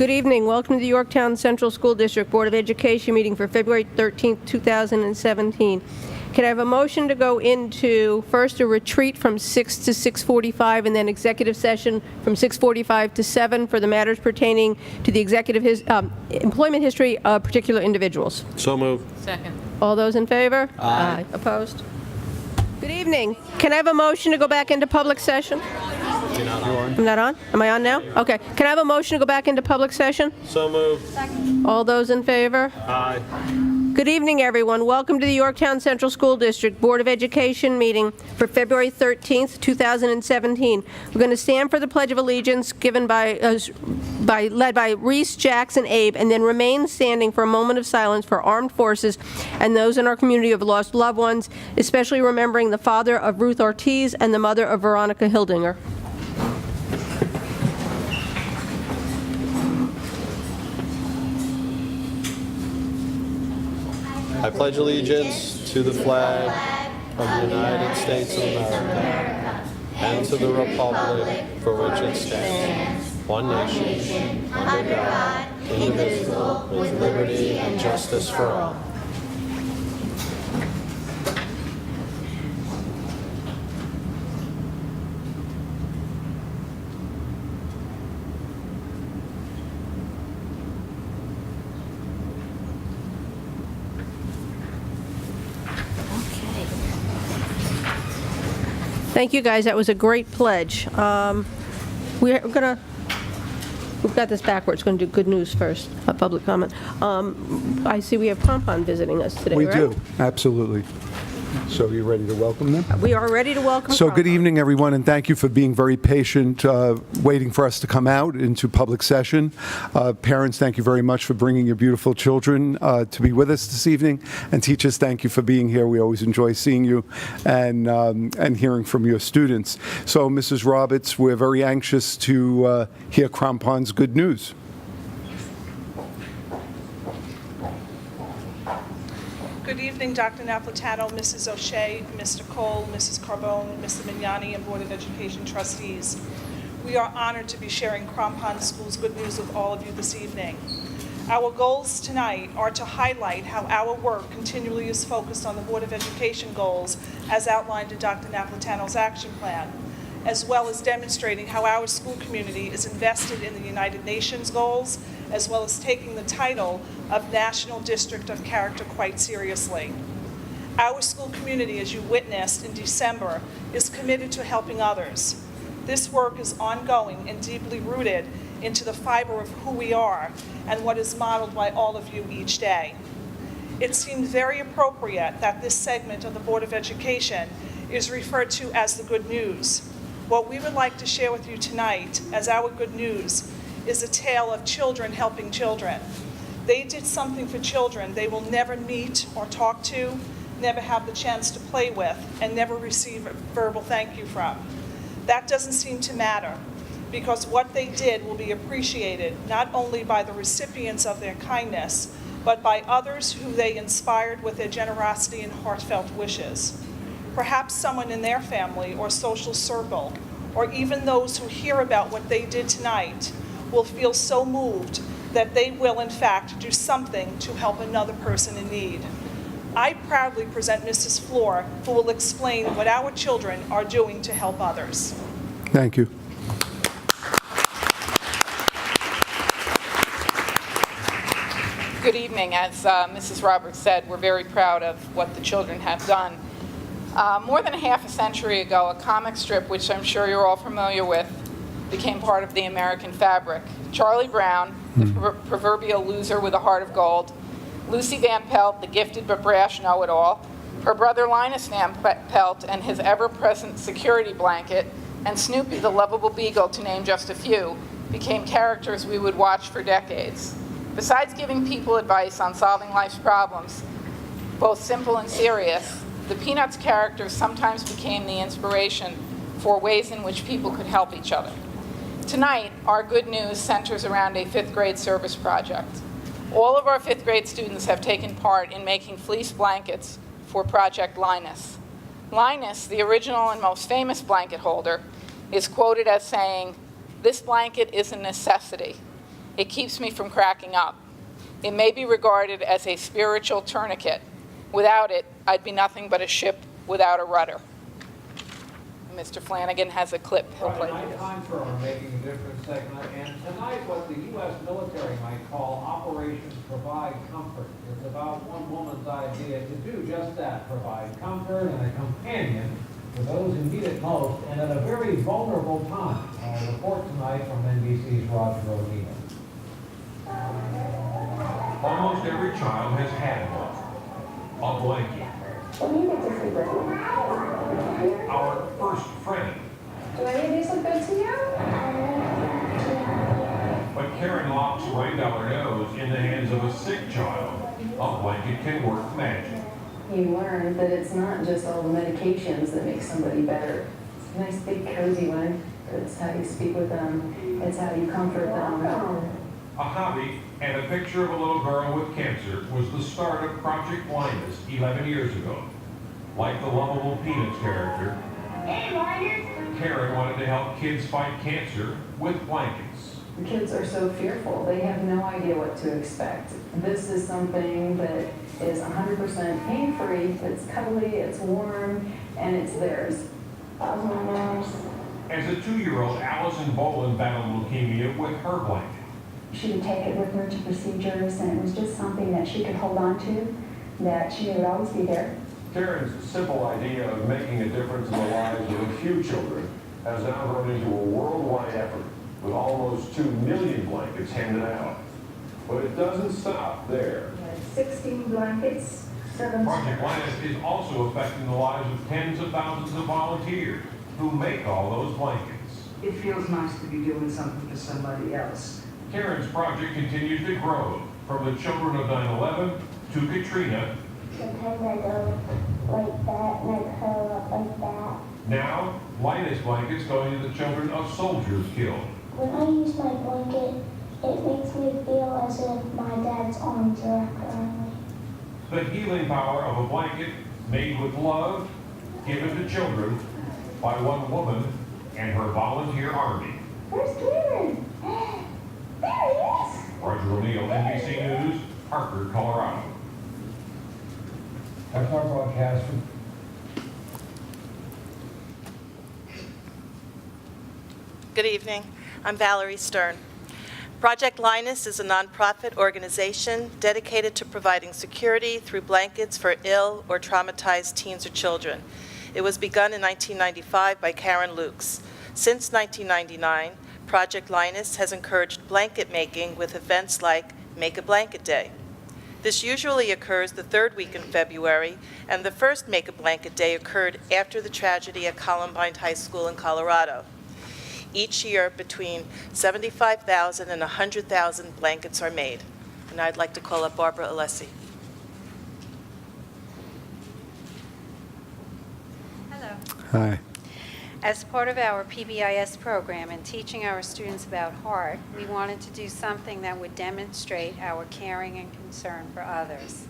Good evening. Welcome to the Yorktown Central School District Board of Education meeting for February 13th, 2017. Can I have a motion to go into, first, a retreat from 6 to 6:45, and then executive session from 6:45 to 7 for the matters pertaining to the executive employment history of particular individuals? So moved. Second. All those in favor? Aye. Opposed? Good evening. Can I have a motion to go back into public session? I'm not on? Am I on now? Okay. Can I have a motion to go back into public session? So moved. All those in favor? Aye. Good evening, everyone. Welcome to the Yorktown Central School District Board of Education meeting for February 13th, 2017. We're going to stand for the Pledge of Allegiance given led by Reese, Jackson, Abe, and then remain standing for a moment of silence for armed forces and those in our community who have lost loved ones, especially remembering the father of Ruth Ortiz and the mother of Veronica Hildinger. I pledge allegiance to the flag of the United States of America and to the republic for which it stands, one nation, under God, indivisible, with liberty and justice for all. Thank you, guys. That was a great pledge. We've got this backwards. Going to do good news first, public comment. I see we have Pompon visiting us today, We right? do, absolutely. So you ready to welcome them? We are ready to welcome So good Pompon. evening, everyone, and thank you for being very patient, waiting for us to come out into public session. Parents, thank you very much for bringing your beautiful children to be with us this evening. And teachers, thank you for being here. We always enjoy seeing you and hearing from your students. So, Mrs. Roberts, we're very anxious to hear Crampon's good news. Good evening, Dr. Napolitano, Mrs. O'Shea, Mr. Cole, Mrs. Carbone, Mr. Mignani, and Board of Education trustees. We are honored to be sharing Crampon School's good news with all of you this evening. Our goals tonight are to highlight how our work continually is focused on the Board of Education goals as outlined in Dr. Napolitano's action plan, as well as demonstrating how our school community is invested in the United Nations goals, as well as taking the title of National District of Character quite seriously. Our school community, as you witnessed in December, is committed to helping others. This work is ongoing and deeply rooted into the fiber of who we are and what is modeled by all of you each day. It seemed very appropriate that this segment of the Board of Education is referred to as the good news. What we would like to share with you tonight as our good news is a tale of children helping children. They did something for children they will never meet or talk to, never have the chance to play with, and never receive a verbal thank you from. That doesn't seem to matter, because what they did will be appreciated not only by the recipients of their kindness, but by others who they inspired with their generosity and heartfelt wishes. Perhaps someone in their family or social circle, or even those who hear about what they did tonight, will feel so moved that they will, in fact, do something to help another person in need. I proudly present Mrs. Floor, who will explain what our children are doing to help others. Thank you. Good evening. As Mrs. Roberts said, we're very proud of what the children have done. More than a half a century ago, a comic strip, which I'm sure you're all familiar with, became part of the American fabric. Charlie Brown, the proverbial loser with a heart of gold, Lucy Van Pelt, the gifted but brash know-it-all, her brother Linus Van Pelt and his ever-present security blanket, and Snoopy, the lovable beagle, to name just a few, became characters we would watch for decades. Besides giving people advice on solving life's problems, both simple and serious, the Peanuts characters sometimes became the inspiration for ways in which people could help each other. Tonight, our good news centers around a fifth grade service project. All of our fifth grade students have taken part in making fleece blankets for Project Linus. Linus, the original and most famous blanket holder, is quoted as saying, "This blanket is a necessity. It keeps me from cracking up. It may be regarded as a spiritual tourniquet. Without it, I'd be nothing but a ship without a rudder. Mr. Flanagan has a clip he'll play. Right, time for our Making a Difference segment, and tonight what the U.S. military might call Operation Provide Comfort is about one woman's idea to do just that, provide comfort and a companion for those who need it most, and at a very vulnerable time. A report tonight from NBC's Roger O'Neill. Almost every child has had one. A blanket. Our first friend. Do any of these look good to you? But Karen Locke's $20 nose in the hands of a sick child. A blanket can work magic. You learn that it's not just all the medications that make somebody better. It's a nice big cozy one. It's how you speak with them. It's how you comfort them. A hobby and a picture of a little girl with cancer was the start of Project Linus 11 years ago. Like the lovable Peanuts character, Hey, Linus! Karen wanted to help kids fight cancer with blankets. The kids are so fearful. They have no idea what to expect. This is something that is 100% pain-free. It's cuddly, it's warm, and it's theirs. As a 2-year-old, Allison Boland battled leukemia with her blanket. She would take it with her to procedures, and it was just something that she could hold on to, that she knew would always be there. Karen's simple idea of making a difference in the lives of a few children has now grown into a worldwide effort with almost 2 million blankets handed out. But it doesn't stop there. 16 blankets, 7 Project Linus is also affecting the lives of tens of thousands of volunteers who make all those blankets. It feels nice to be doing something for somebody else. Karen's project continues to grow from the children of 9/11 to Katrina. Sometimes I go like that, and I curl up like that. Now, Linus blankets going to the children of soldiers killed. When I use my blanket, it makes me feel as if my dad's arms are wrapped around me. The healing power of a blanket made with love, given to children by one woman and her volunteer army. Where's Cameron? There he is! Roger O'Neill, NBC News, Parker, Colorado. That's our broadcast from Good evening. I'm Valerie Stern. Project Linus is a nonprofit organization dedicated to providing security through blankets for ill or traumatized teens or children. It was begun in 1995 by Karen Lukes. Since 1999, Project Linus has encouraged blanket making with events like Make a Blanket Day. This usually occurs the third week in February, and the first Make a Blanket Day occurred after the tragedy at Columbine High School in Colorado. Each year, between 75,000 and 100,000 blankets are made. And I'd like to call up Barbara Alessi. Hello. Hi. As part of our PBIS program and teaching our students about heart, we wanted to do something that would demonstrate our caring and concern for others.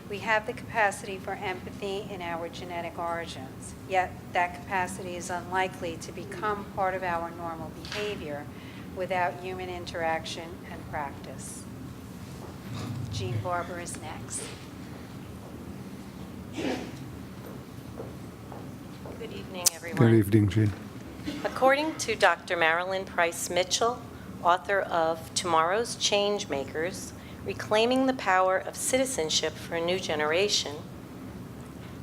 We have the capacity for empathy in our genetic origins, yet that capacity is unlikely to become part of our normal behavior without human interaction and practice. Jean Barber is next. Good evening, everyone. Good evening, Jean. According to Dr. Marilyn Price Mitchell, author of Tomorrow's Change Makers, Reclaiming the Power of Citizenship for a New Generation,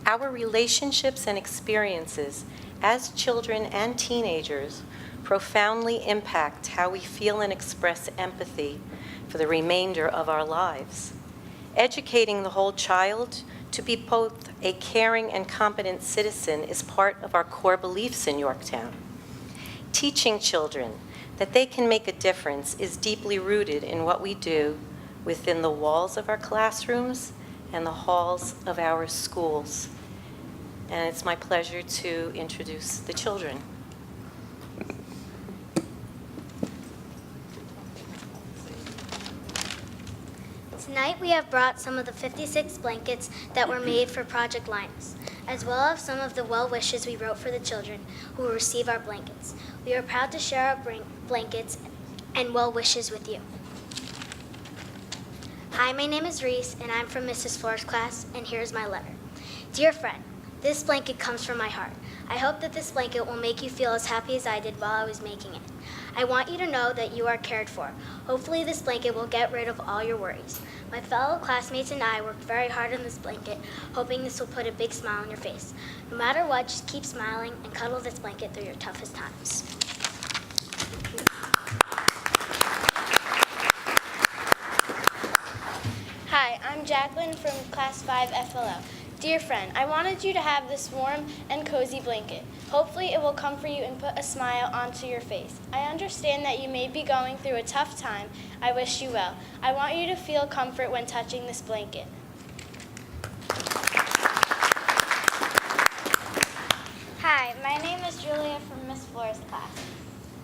our relationships and experiences as children and teenagers profoundly impact how we feel and express empathy for the remainder of our lives. Educating the whole child to be both a caring and competent citizen is part of our core beliefs in Yorktown. Teaching children that they can make a difference is deeply rooted in what we do within the walls of our classrooms and the halls of our schools. And it's my pleasure to introduce the children. Tonight we have brought some of the 56 blankets that were made for Project Linus, as well as some of the well wishes we wrote for the children who will receive our blankets. We are proud to share our blankets and well wishes with you. Hi, my name is Reese, and I'm from Mrs. Flores' class, and here's my letter. Dear friend, this blanket comes from my heart. I hope that this blanket will make you feel as happy as I did while I was making it. I want you to know that you are cared for. Hopefully this blanket will get rid of all your worries. My fellow classmates and I worked very hard on this blanket, hoping this will put a big smile on your face. No matter what, just keep smiling and cuddle this blanket through your toughest times. Hi, I'm Jacqueline from Class 5 FLL. Dear friend, I wanted you to have this warm and cozy blanket. Hopefully it will comfort you and put a smile onto your face. I understand that you may be going through a tough time. I wish you well. I want you to feel comfort when touching this blanket. Hi, my name is Julia from Miss Flores' class.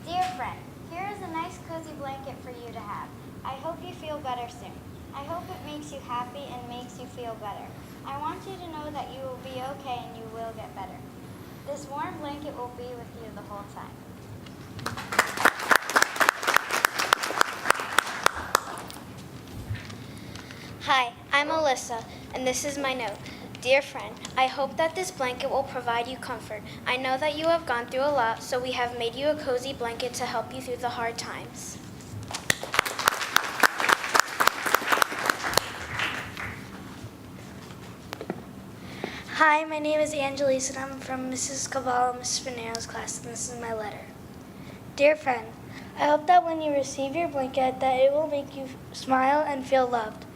Dear friend, here is a nice cozy blanket for you to have. I hope you feel better soon. I hope it makes you happy and makes you feel better. I want you to know that you will be okay and you will get better. This warm blanket will be with you the whole time. Hi, I'm Alyssa, and this is my note. Dear friend, I hope that this blanket will provide you comfort. I know that you have gone through a lot, so we have made you a cozy blanket to help you through the hard times. Hi, my name is Angelise, and I'm from Mrs. Cavallo, Mrs. Fanero's class, and this is my letter. Dear friend, I hope that when you receive your blanket, that it will make you smile and feel loved.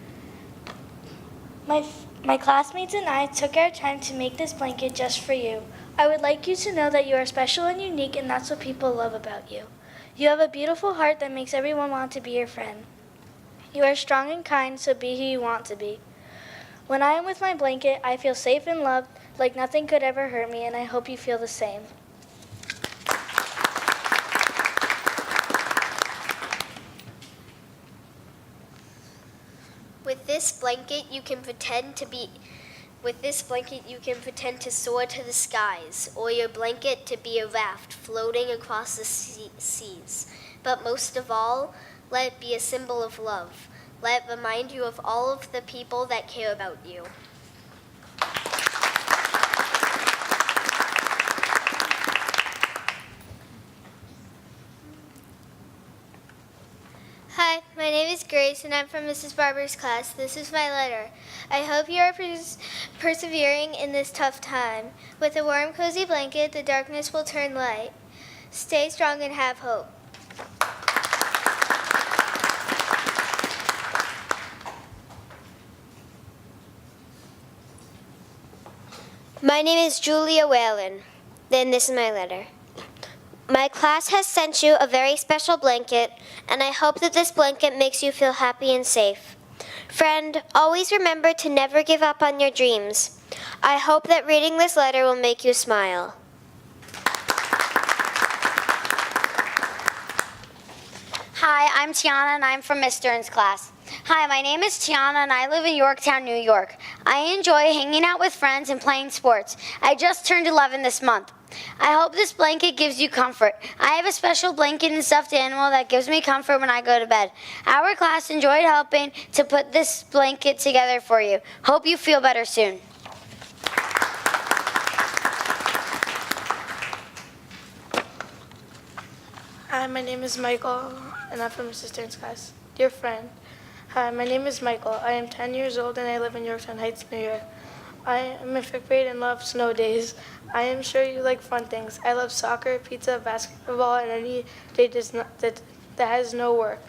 My classmates and I took our time to make this blanket just for you. I would like you to know that you are special and unique, and that's what people love about you. You have a beautiful heart that makes everyone want to be your friend. You are strong and kind, so be who you want to be. When I am with my blanket, I feel safe and loved, like nothing could ever hurt me, and I hope you feel the same. With this blanket, you can pretend to soar to the skies, or your blanket to be a raft floating across the seas. But most of all, let it be a symbol of love. Let it remind you of all of the people that care about you. Hi, my name is Grace, and I'm from Mrs. Barber's class. This is my letter. I hope you are persevering in this tough time. With a warm, cozy blanket, the darkness will turn light. Stay strong and have hope. My name is Julia Whalen. Then this is my letter. My class has sent you a very special blanket, and I hope that this blanket makes you feel happy and safe. Friend, always remember to never give up on your dreams. I hope that reading this letter will make you smile. Hi, I'm Tiana, and I'm from Miss Stern's class. Hi, my name is Tiana, and I live in Yorktown, New York. I enjoy hanging out with friends and playing sports. I just turned 11 this month. I hope this blanket gives you comfort. I have a special blanket and stuffed animal that gives me comfort when I go to bed. Our class enjoyed helping to put this blanket together for you. Hope you feel better soon. Hi, my name is Michael, and I'm from Mrs. Stern's class. Dear friend, hi, my name is Michael. I am 10 years old, and I live in Yorktown Heights, New York. I am in 5th grade and love snow days. I am sure you like fun things. I love soccer, pizza, basketball, and any day that has no work.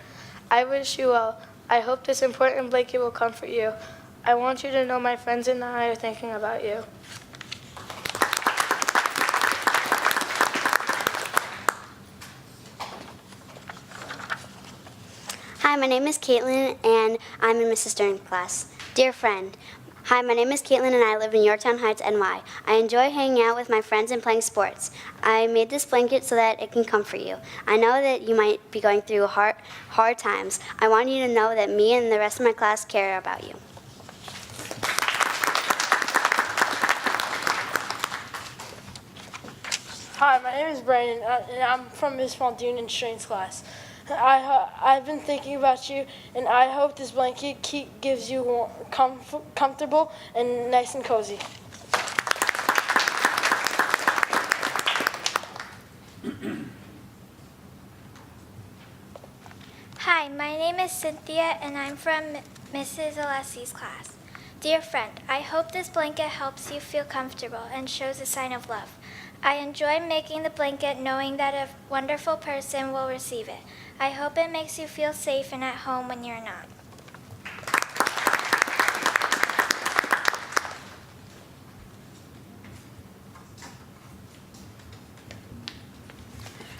I wish you well. I hope this important blanket will comfort you. I want you to know my friends and I are thinking about you. Hi, my name is Caitlin, and I'm in Mrs. Stern's class. Dear friend, hi, my name is Caitlin, and I live in Yorktown Heights, NY. I enjoy hanging out with my friends and playing sports. I made this blanket so that it can comfort you. I know that you might be going through hard times. I want you to know that me and the rest of my class care about you. Hi, my name is Brandon, and I'm from Miss Muldoon in Strain's class. I've been thinking about you, and I hope this blanket gives you comfortable and nice and cozy. Hi, my name is Cynthia, and I'm from Mrs. Alessi's class. Dear friend, I hope this blanket helps you feel comfortable and shows a sign of love. I enjoy making the blanket knowing that a wonderful person will receive it. I hope it makes you feel safe and at home when you're not.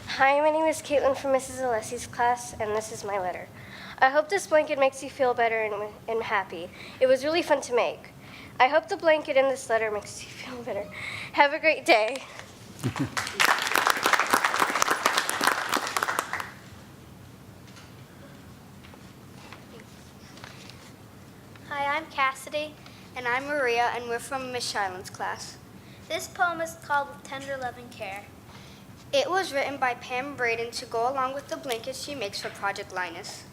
Hi, my name is Caitlin from Mrs. Alessi's class, and this is my letter. I hope this blanket makes you feel better and happy. It was really fun to make. I hope the blanket in this letter makes you feel better. Have a great day. Hi, I'm Cassidy. And I'm Maria, and we're from Miss Shiland's class. This poem is called With Tender Love and Care. It was written by Pam Braden to go along with the blankets she makes for Project Linus.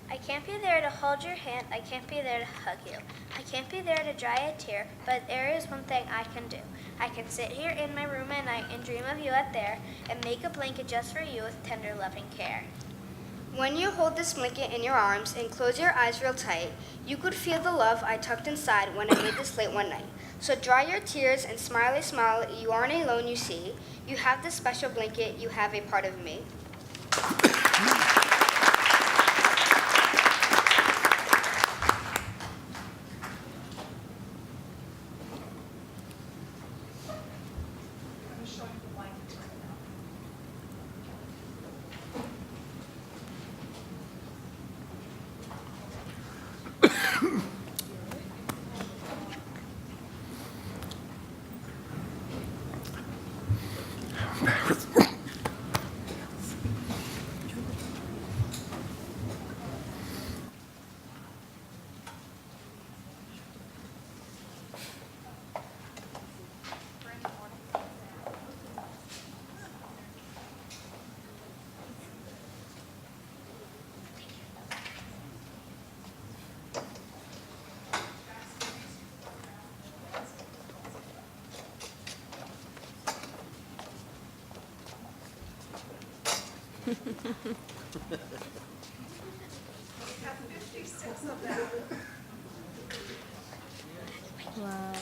I can't be there to hold your hand, I can't be there to hug you. I can't be there to dry a tear, but there is one thing I can do. I can sit here in my room at night and dream of you out there, and make a blanket just for you with tender loving care. When you hold this blanket in your arms and close your eyes real tight, you could feel the love I tucked inside when I made this late one night. So dry your tears and smile a smile, you aren't alone, you see. You have this special blanket, you have a part of me. We have 56 of them. Wow.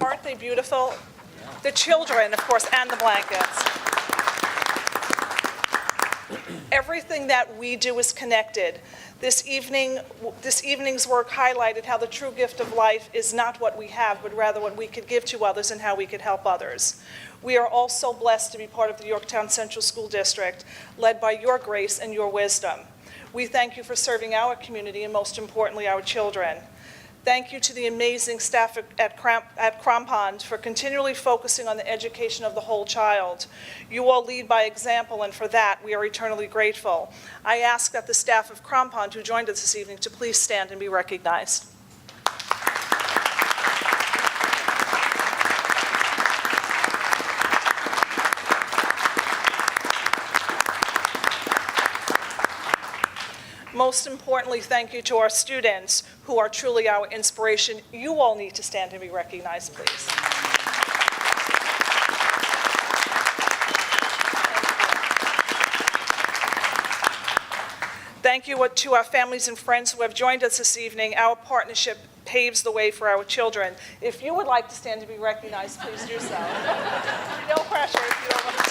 Aren't they beautiful? The children, of course, and the blankets. Everything that we do is connected. This evening's work highlighted how the true gift of life is not what we have, but rather what we could give to others and how we could help others. We are all so blessed to be part of the Yorktown Central School District, led by your grace and your wisdom. We thank you for serving our community and, most importantly, our children. Thank you to the amazing staff at Crompond for continually focusing on the education of the whole child. You all lead by example, and for that, we are eternally grateful. I ask that the staff of Crompond who joined us this evening to please stand and be recognized. Most importantly, thank you to our students who are truly our inspiration. You all need to stand and be recognized, please. Thank you to our families and friends who have joined us this evening. Our partnership paves the way for our children. If you would like to stand and be recognized, please do so. No pressure if you don't want to.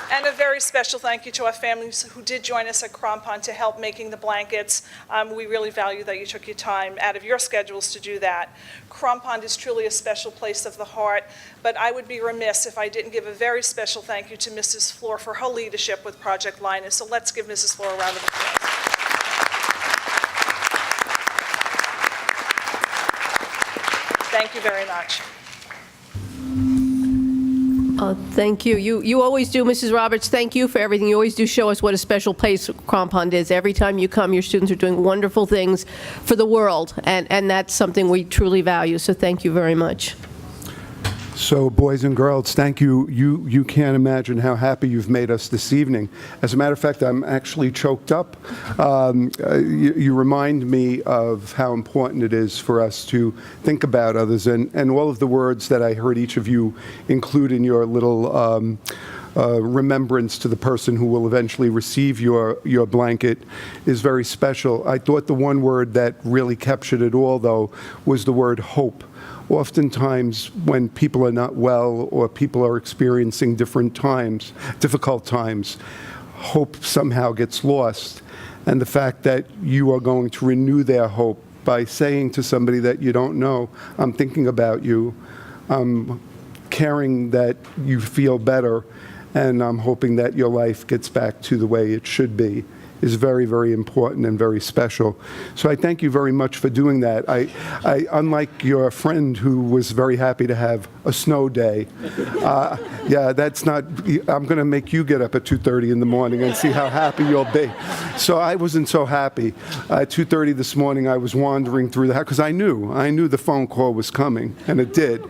And a very special thank you to our families who did join us at Crampon to help making the blankets. We really value that you took your time out of your schedules to do that. Crampon is truly a special place of the heart, but I would be remiss if I didn't give a very special thank you to Mrs. Floor for her leadership with Project Linus. So let's give Mrs. Floor a round of applause. Thank you very much. Thank you. You always do, Mrs. Roberts, thank you for everything. You always do show us what a special place Crampon is. Every time you come, your students are doing wonderful things for the world, and that's something we truly value, so thank you very much. So, boys and girls, thank you. You can't imagine how happy you've made us this evening. As a matter of fact, I'm actually choked up. You remind me of how important it is for us to think about others, and all of the words that I heard each of you include in your little remembrance to the person who will eventually receive your blanket is very special. I thought the one word that really captured it all, though, was the word hope. Oftentimes, when people are not well or people are experiencing difficult times, hope somehow gets lost. And the fact that you are going to renew their hope by saying to somebody that you don't know, I'm thinking about you, I'm caring that you feel better, and I'm hoping that your life gets back to the way it should be, is very, very important and very special. So I thank you very much for doing that. I unlike your friend who was very happy to have a snow day, yeah, that's not, I'm going to make you get up at 2:30 in the morning and see how happy you'll be. So I wasn't so happy. At 2:30 this morning, I was wandering through the house, because I knew the phone call was coming, and it did.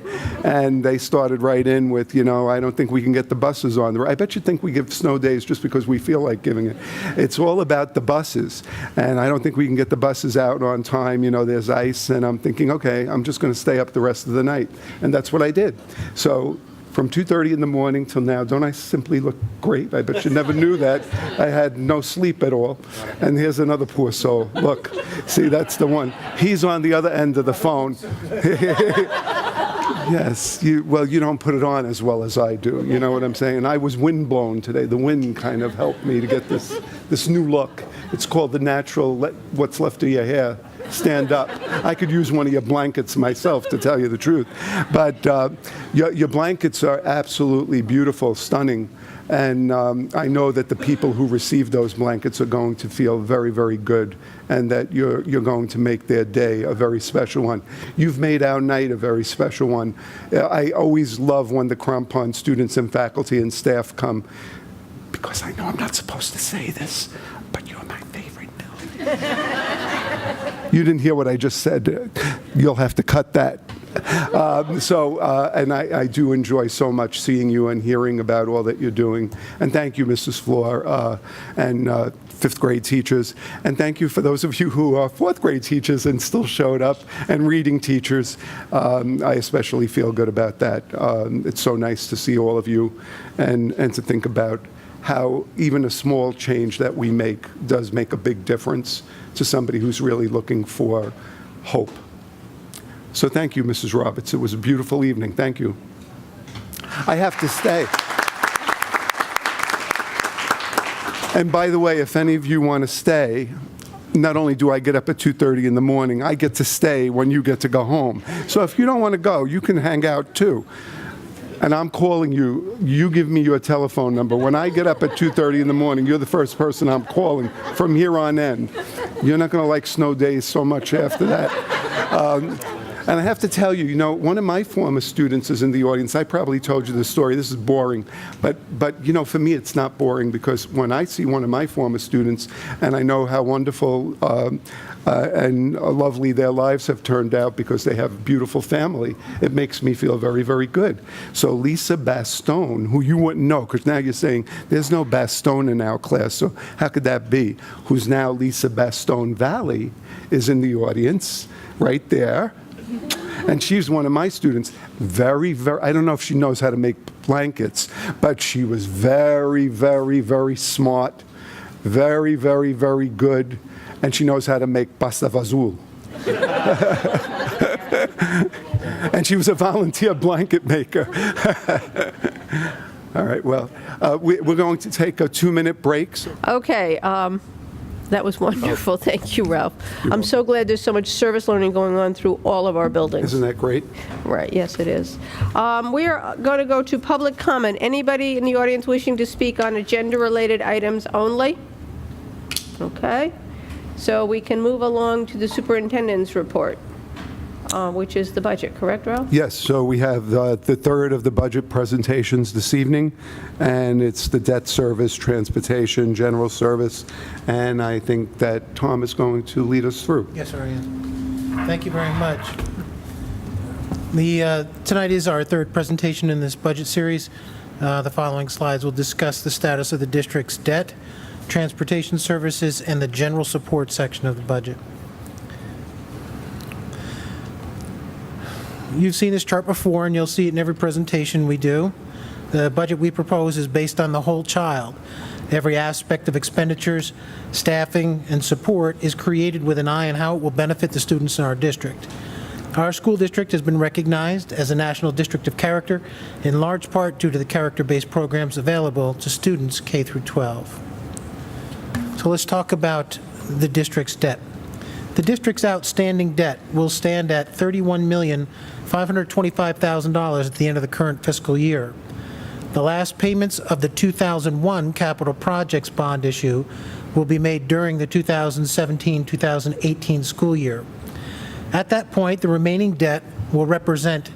And they started right in with, I don't think we can get the buses on. I bet you think we give snow days just because we feel like giving it. It's all about the buses, and I don't think we can get the buses out on time. There's ice, and I'm thinking, okay, I'm just going to stay up the rest of the night, and that's what I did. So from 2:30 in the morning till now, don't I simply look great? I bet you never knew that. I had no sleep at all. And here's another poor soul. Look, see, that's the one. He's on the other end of the phone. Yes, you don't put it on as well as I do. You know what I'm saying? And I was windblown today. The wind kind of helped me to get this new look. It's called the natural, what's left of your hair, stand up. I could use one of your blankets myself, to tell you the truth. But your blankets are absolutely beautiful, stunning. And I know that the people who receive those blankets are going to feel very, very good, and that you're going to make their day a very special one. You've made our night a very special one. I always love when the Crampon students and faculty and staff come, because I know I'm not supposed to say this, but you're my favorite building. You didn't hear what I just said. You'll have to cut that. And I do enjoy so much seeing you and hearing about all that you're doing. And thank you, Mrs. Floor, and fifth grade teachers. And thank you for those of you who are fourth grade teachers and still showed up, and reading teachers. I especially feel good about that. It's so nice to see all of you, and to think about how even a small change that we make does make a big difference to somebody who's really looking for hope. So thank you, Mrs. Roberts. It was a beautiful evening. Thank you. I have to stay. And by the way, if any of you want to stay, not only do I get up at 2:30 in the morning, I get to stay when you get to go home. So if you don't want to go, you can hang out too. And I'm calling you. You give me your telephone number. When I get up at 2:30 in the morning, you're the first person I'm calling from here on in. You're not going to like snow days so much after that. And I have to tell you, one of my former students is in the audience. I probably told you this story. This is boring. But for me, it's not boring, because when I see one of my former students and I know how wonderful and lovely their lives have turned out because they have a beautiful family, it makes me feel very, very good. So Lisa Bastone, who you wouldn't know, because now you're saying there's no Bastone in our class, so how could that be? Who's now Lisa Bastone Valley, is in the audience right there. And she's one of my students. Very, very, I don't know if she knows how to make blankets, but she was very, very, very smart, very, very, very good, and she knows how to make pasta fazool. And she was a volunteer blanket maker. All right, well, we're going to take a 2-minute break. Okay, that was wonderful. Thank you, Ralph. I'm so glad there's so much service learning going on through all of our buildings. Isn't that great? Right, yes, it is. We are going to go to public comment. Anybody in the audience wishing to speak on agenda-related items only? Okay. So we can move along to the superintendent's report, which is the budget, correct, Ralph? Yes, so we have the third of the budget presentations this evening, and it's the debt service, transportation, general service, and I think that Tom is going to lead us through. Yes, sir, I am. Thank you very much. Tonight is our third presentation in this budget series. The following slides will discuss the status of the district's debt, transportation services, and the general support section of the budget. You've seen this chart before, and you'll see it in every presentation we do. The budget we propose is based on the whole child. Every aspect of expenditures, staffing, and support is created with an eye on how it will benefit the students in our district. Our school district has been recognized as a National District of Character, in large part due to the character-based programs available to students K through 12. So let's talk about the district's debt. The district's outstanding debt will stand at $31,525,000 at the end of the current fiscal year. The last payments of the 2001 capital projects bond issue will be made during the 2017-2018 school year. At that point, the remaining debt will represent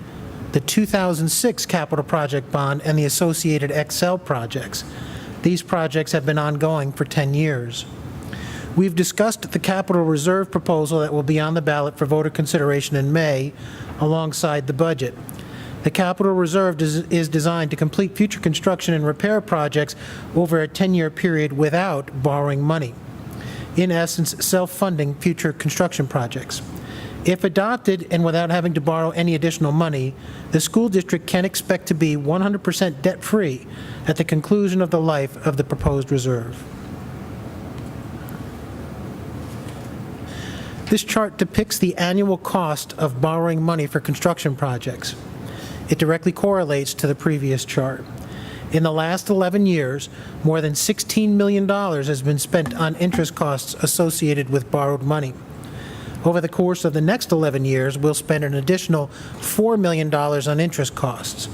the 2006 capital project bond and the associated Excel projects. These projects have been ongoing for 10 years. We've discussed the capital reserve proposal that will be on the ballot for voter consideration in May alongside the budget. The capital reserve is designed to complete future construction and repair projects over a 10-year period without borrowing money. In essence, self-funding future construction projects. If adopted and without having to borrow any additional money, the school district can expect to be 100% debt-free at the conclusion of the life of the proposed reserve. This chart depicts the annual cost of borrowing money for construction projects. It directly correlates to the previous chart. In the last 11 years, more than $16 million has been spent on interest costs associated with borrowed money. Over the course of the next 11 years, we'll spend an additional $4 million on interest costs.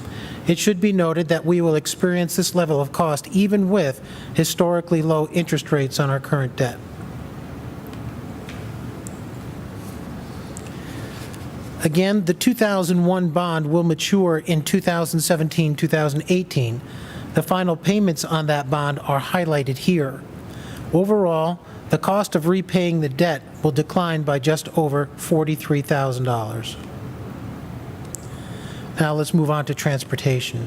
It should be noted that we will experience this level of cost even with historically low interest rates on our current debt. Again, the 2001 bond will mature in 2017-2018. The final payments on that bond are highlighted here. Overall, the cost of repaying the debt will decline by just over $43,000. Now let's move on to transportation.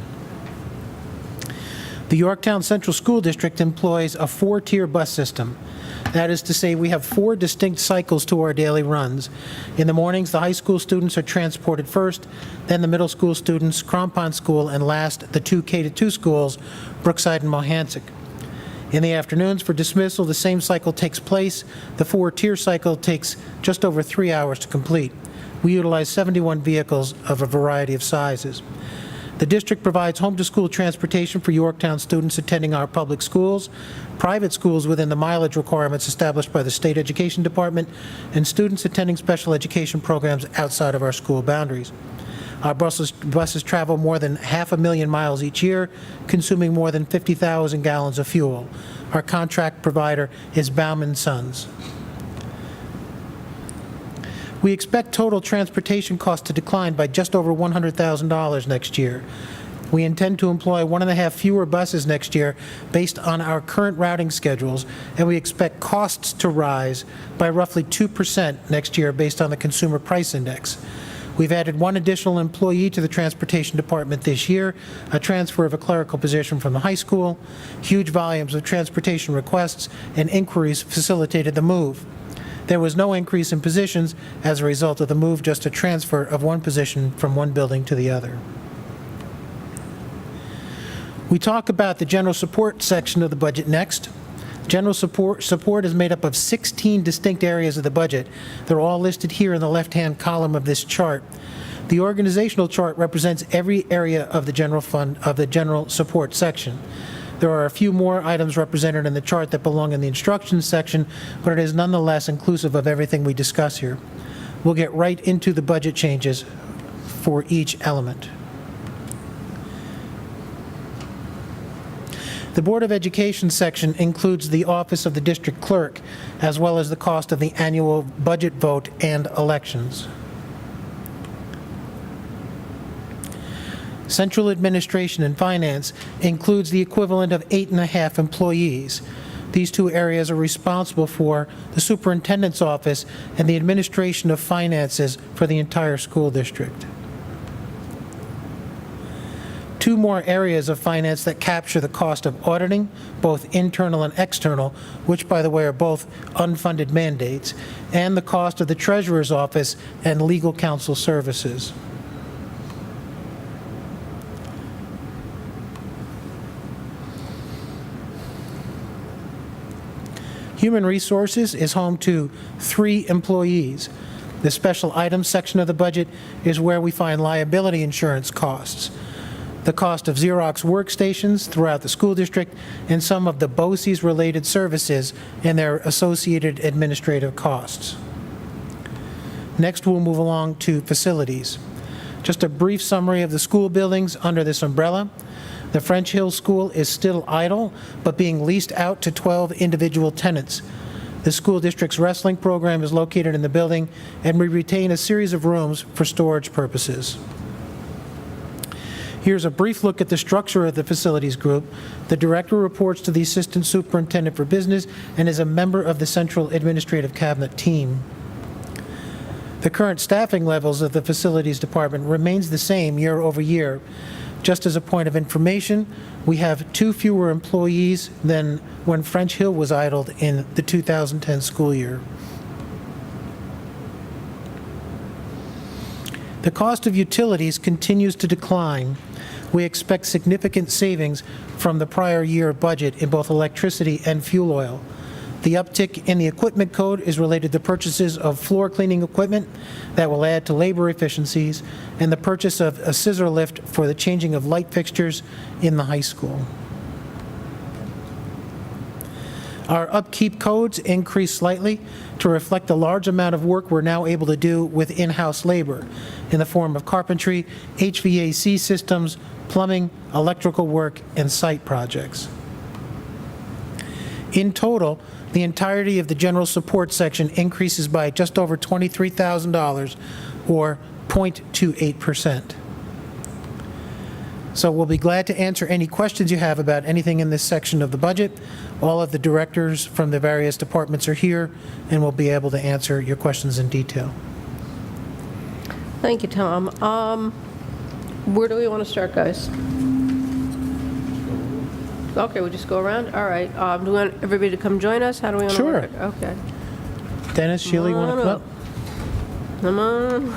The Yorktown Central School District employs a 4-tier bus system. That is to say, we have 4 distinct cycles to our daily runs. In the mornings, the high school students are transported first, then the middle school students, Crampon School, and last, the 2 K-2 schools, Brookside and Mohansick. In the afternoons, for dismissal, the same cycle takes place. The 4-tier cycle takes just over 3 hours to complete. We utilize 71 vehicles of a variety of sizes. The district provides home-to-school transportation for Yorktown students attending our public schools, private schools within the mileage requirements established by the State Education Department, and students attending special education programs outside of our school boundaries. Our buses travel more than 500,000 miles each year, consuming more than 50,000 gallons of fuel. Our contract provider is Baumann Sons. We expect total transportation costs to decline by just over $100,000 next year. We intend to employ 1.5 fewer buses next year based on our current routing schedules, and we expect costs to rise by roughly 2% next year based on the Consumer Price Index. We've added 1 additional employee to the transportation department this year, a transfer of a clerical position from the high school. Huge volumes of transportation requests and inquiries facilitated the move. There was no increase in positions as a result of the move, just a transfer of 1 position from one building to the other. We talk about the general support section of the budget next. General support is made up of 16 distinct areas of the budget. They're all listed here in the left-hand column of this chart. The organizational chart represents every area of the general fund, of the general support section. There are a few more items represented in the chart that belong in the instructions section, but it is nonetheless inclusive of everything we discuss here. We'll get right into the budget changes for each element. The Board of Education section includes the office of the district clerk, as well as the cost of the annual budget vote and elections. Central Administration and Finance includes the equivalent of 8.5 employees. These two areas are responsible for the superintendent's office and the administration of finances for the entire school district. Two more areas of finance that capture the cost of auditing, both internal and external, which, by the way, are both unfunded mandates, and the cost of the treasurer's office and legal counsel services. Human Resources is home to 3 employees. The special items section of the budget is where we find liability insurance costs, the cost of Xerox workstations throughout the school district, and some of the BOCES-related services and their associated administrative costs. Next, we'll move along to facilities. Just a brief summary of the school buildings under this umbrella. The French Hill School is still idle, but being leased out to 12 individual tenants. The school district's wrestling program is located in the building, and we retain a series of rooms for storage purposes. Here's a brief look at the structure of the facilities group. The director reports to the assistant superintendent for business and is a member of the central administrative cabinet team. The current staffing levels of the facilities department remains the same year over year. Just as a point of information, we have 2 fewer employees than when French Hill was idled in the 2010 school year. The cost of utilities continues to decline. We expect significant savings from the prior year budget in both electricity and fuel oil. The uptick in the equipment code is related to purchases of floor cleaning equipment that will add to labor efficiencies and the purchase of a scissor lift for the changing of light fixtures in the high school. Our upkeep codes increased slightly to reflect the large amount of work we're now able to do with in-house labor in the form of carpentry, HVAC systems, plumbing, electrical work, and site projects. In total, the entirety of the general support section increases by just over $23,000, or 0.28%. So we'll be glad to answer any questions you have about anything in this section of the budget. All of the directors from the various departments are here, and we'll be able to answer your questions in detail. Thank you, Tom. Where do we want to start, guys? Okay, we'll just go around? All right. Do we want everybody to come join us? How do we want to Sure. work it? Okay. Dennis, Sheila, you want to come up? Come on.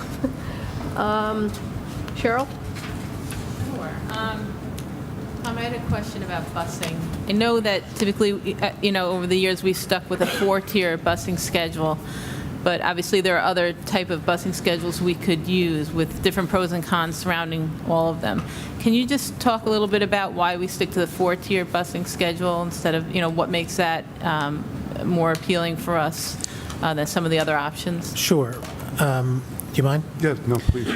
Cheryl? Sure. Tom, I had a question about busing. I know that typically, over the years, we've stuck with a 4-tier busing schedule, but obviously there are other type of busing schedules we could use with different pros and cons surrounding all of them. Can you just talk a little bit about why we stick to the 4-tier busing schedule instead of, what makes that more appealing for us than some of the other options? Sure. Do you mind? Yeah, no, please.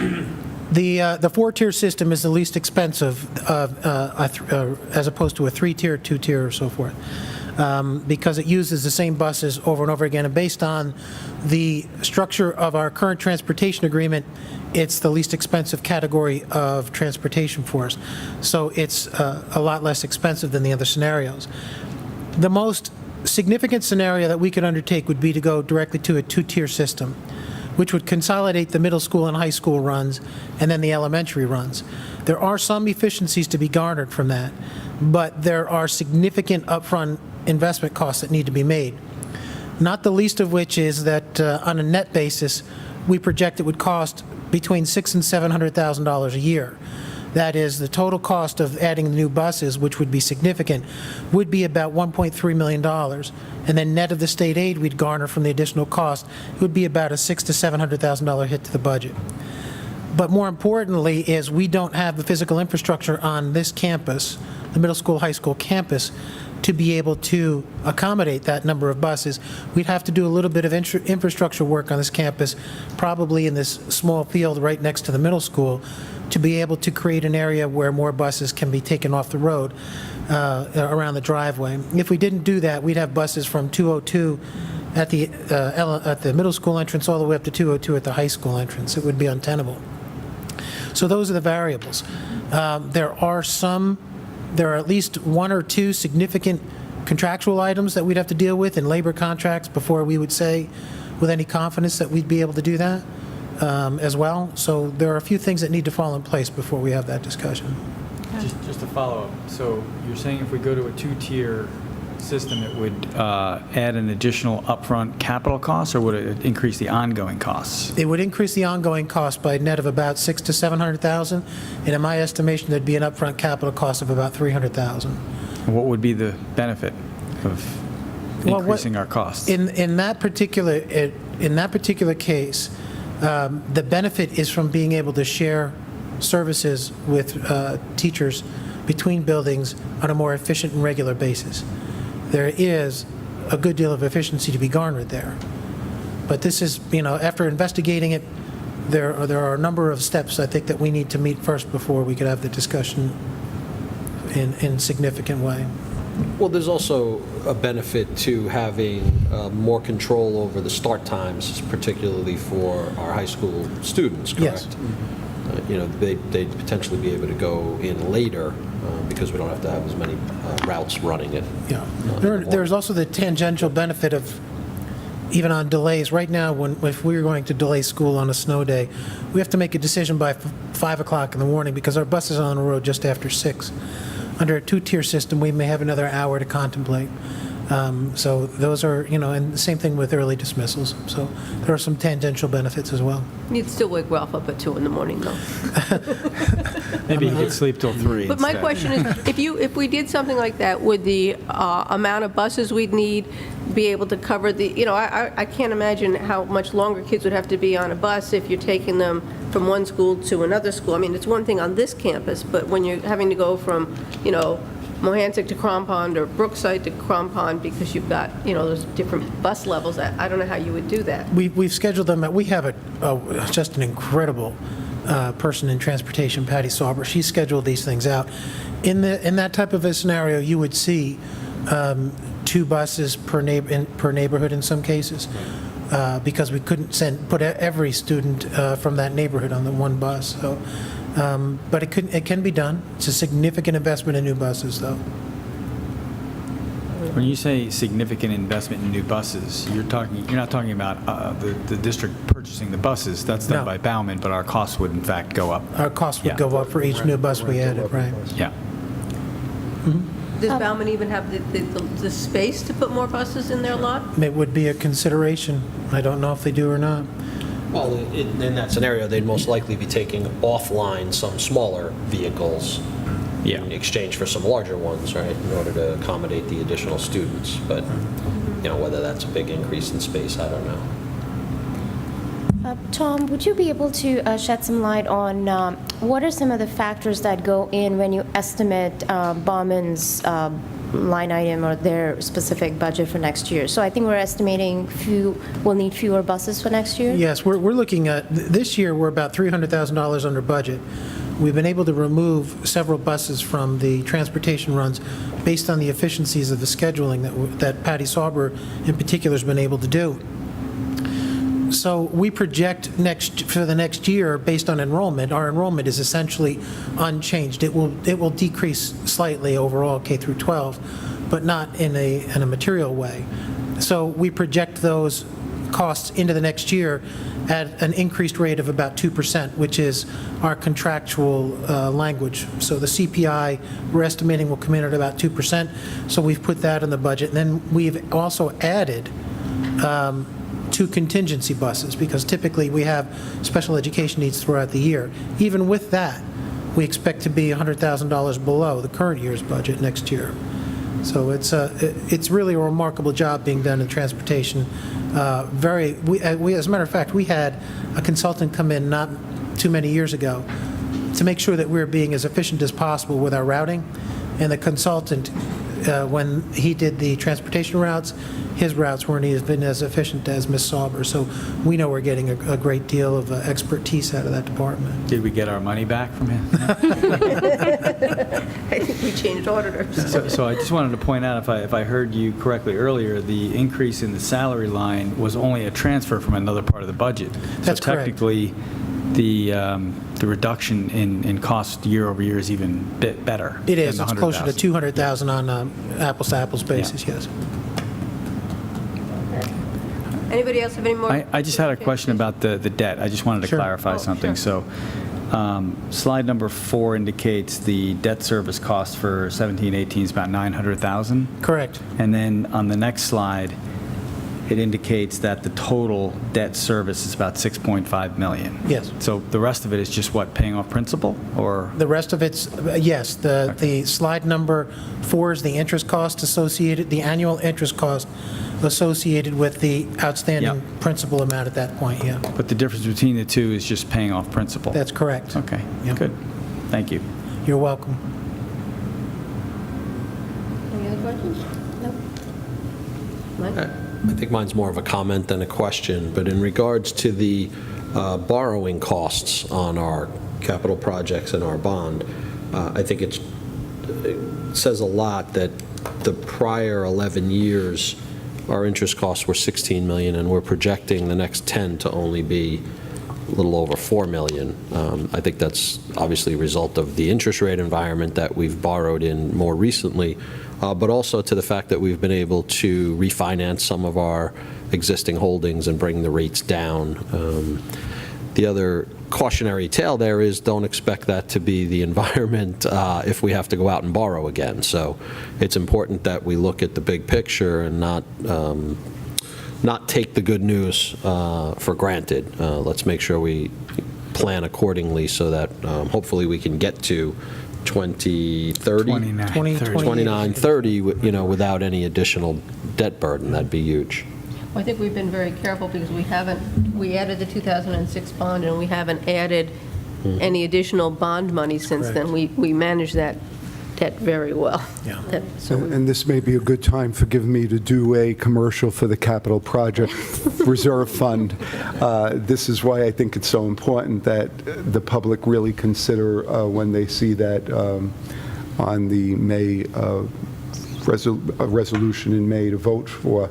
The 4-tier system is the least expensive as opposed to a 3-tier, 2-tier, or so forth, because it uses the same buses over and over again. And based on the structure of our current transportation agreement, it's the least expensive category of transportation for us. So it's a lot less expensive than the other scenarios. The most significant scenario that we could undertake would be to go directly to a 2-tier system, which would consolidate the middle school and high school runs and then the elementary runs. There are some efficiencies to be garnered from that, but there are significant upfront investment costs that need to be made, not the least of which is that on a net basis, we project it would cost between $600,000 and $700,000 a year. That is, the total cost of adding the new buses, which would be significant, would be about $1.3 million. And then net of the state aid we'd garner from the additional cost, it would be about a $600,000 to $700,000 hit to the budget. But more importantly is we don't have the physical infrastructure on this campus, the middle school, high school campus, to be able to accommodate that number of buses. We'd have to do a little bit of infrastructure work on this campus, probably in this small field right next to the middle school, to be able to create an area where more buses can be taken off the road around the driveway. If we didn't do that, we'd have buses from 202 at the middle school entrance all the way up to 202 at the high school entrance. It would be untenable. So those are the variables. There are at least one or two significant contractual items that we'd have to deal with in labor contracts before we would say with any confidence that we'd be able to do that as well. So there are a few things that need to fall in place before we have that discussion. Just to follow up, so you're saying if we go to a two-tier system, it would add an additional upfront capital cost, or would it increase the ongoing costs? It would increase the ongoing cost by a net of about $600,000 to $700,000, and in my estimation, there'd be an upfront capital cost of about $300,000. What would be the benefit of increasing our costs? In that particular case, the benefit is from being able to share services with teachers between buildings on a more efficient and regular basis. There is a good deal of efficiency to be garnered there. But this is, after investigating it, there are a number of steps I think that we need to meet first before we could have the discussion in a significant way. Well, there's also a benefit to having more control over the start times, particularly for our high school students, correct? Yes. They'd potentially be able to go in later because we don't have to have as many routes running it. Yeah. There's also the tangential benefit of, even on delays. Right now, if we were going to delay school on a snow day, we have to make a decision by 5 o'clock in the morning because our bus is on the road just after 6. Under a two-tier system, we may have another hour to contemplate. So those are, and the same thing with early dismissals. So there are some tangential benefits as well. You'd still wake Ralph up at 2 in the morning, though. Maybe you could sleep till 3 But my instead. question is, if we did something like that, would the amount of buses we'd need be able to cover the, I can't imagine how much longer kids would have to be on a bus if you're taking them from one school to another school. I mean, it's one thing on this campus, but when you're having to go from, Mohansick to Crampond or Brookside to Crampond because you've got, those different bus levels, I don't know how you would do that. We've scheduled them. We have just an incredible person in transportation, Patty Sauber. She scheduled these things out. In that type of a scenario, you would see 2 buses per neighborhood in some cases, because we couldn't put every student from that neighborhood on the one bus. So, but it can be done. It's a significant investment in new buses, though. When you say significant investment in new buses, you're not talking about the district purchasing the buses. That's done by Bauman, but our costs would in fact go up. Our costs would go up for each new bus we added, right? Yeah. Does Bauman even have the space to put more buses in their lot? It would be a consideration. I don't know if they do or not. Well, in that scenario, they'd most likely be taking offline some smaller vehicles in exchange for some larger ones, right, in order to accommodate the additional students. But, whether that's a big increase in space, I don't know. Tom, would you be able to shed some light on what are some of the factors that go in when you estimate Bauman's line item or their specific budget for next year? So I think we're estimating we'll need fewer buses for next year? Yes, we're looking at, this year, we're about $300,000 under budget. We've been able to remove several buses from the transportation runs based on the efficiencies of the scheduling that Patty Sauber in particular has been able to do. So we project for the next year based on enrollment. Our enrollment is essentially unchanged. It will decrease slightly overall K through 12, but not in a material way. So we project those costs into the next year at an increased rate of about 2%, which is our contractual language. So the CPI we're estimating will come in at about 2%. So we've put that in the budget. And then we've also added 2 contingency buses, because typically we have special education needs throughout the year. Even with that, we expect to be $100,000 below the current year's budget next year. So it's really a remarkable job being done in transportation. We, as a matter of fact, we had a consultant come in not too many years ago to make sure that we're being as efficient as possible with our routing. And the consultant, when he did the transportation routes, his routes weren't even as efficient as Ms. Sauber. So we know we're getting a great deal of expertise out of that department. Did we get our money back from him? I think we changed auditors. So I just wanted to point out, if I heard you correctly earlier, the increase in the salary line was only a transfer from another part of the budget. That's so correct. technically, the reduction in cost year over year is even a bit better. It is. than It's the closer to 100,000. 200,000 on apples-to-apples basis, yes. Anybody else have any more? I just had a question about the debt. I just wanted to Sure. clarify something. sure. So slide number 4 indicates the debt service cost for 17-18 is about $900,000. Correct. And then on the next slide, it indicates that the total debt service is about $6.5 million. Yes. So the rest of it is just what, paying off principal, or? The rest of it's, yes, the slide number 4 is the interest cost associated, the annual interest cost associated with the outstanding Yep. principal amount at that point, yeah. But the difference between the two is just paying off principal. That's correct. Okay, Yep. good. Thank you. You're welcome. Any other questions? No. Mike? I think mine's more of a comment than a question, but in regards to the borrowing costs on our capital projects and our bond, I think it says a lot that the prior 11 years, our interest costs were $16 million, and we're projecting the next 10 to only be a little over $4 million. I think that's obviously a result of the interest rate environment that we've borrowed in more recently, but also to the fact that we've been able to refinance some of our existing holdings and bring the rates down. The other cautionary tale there is don't expect that to be the environment if we have to go out and borrow again. So it's important that we look at the big picture and not take the good news for granted. Let's make sure we plan accordingly so that hopefully we can get to 2030, 29, 30, you know, without any additional debt burden. That'd be huge. Well, I think we've been very careful because we added the 2006 bond and we haven't added any additional bond money since then. We managed that debt very well. Yeah. And this may be a good time, forgive me, to do a commercial for the Capital Project Reserve Fund. This is why I think it's so important that the public really consider when they see that on the May resolution in May to vote for,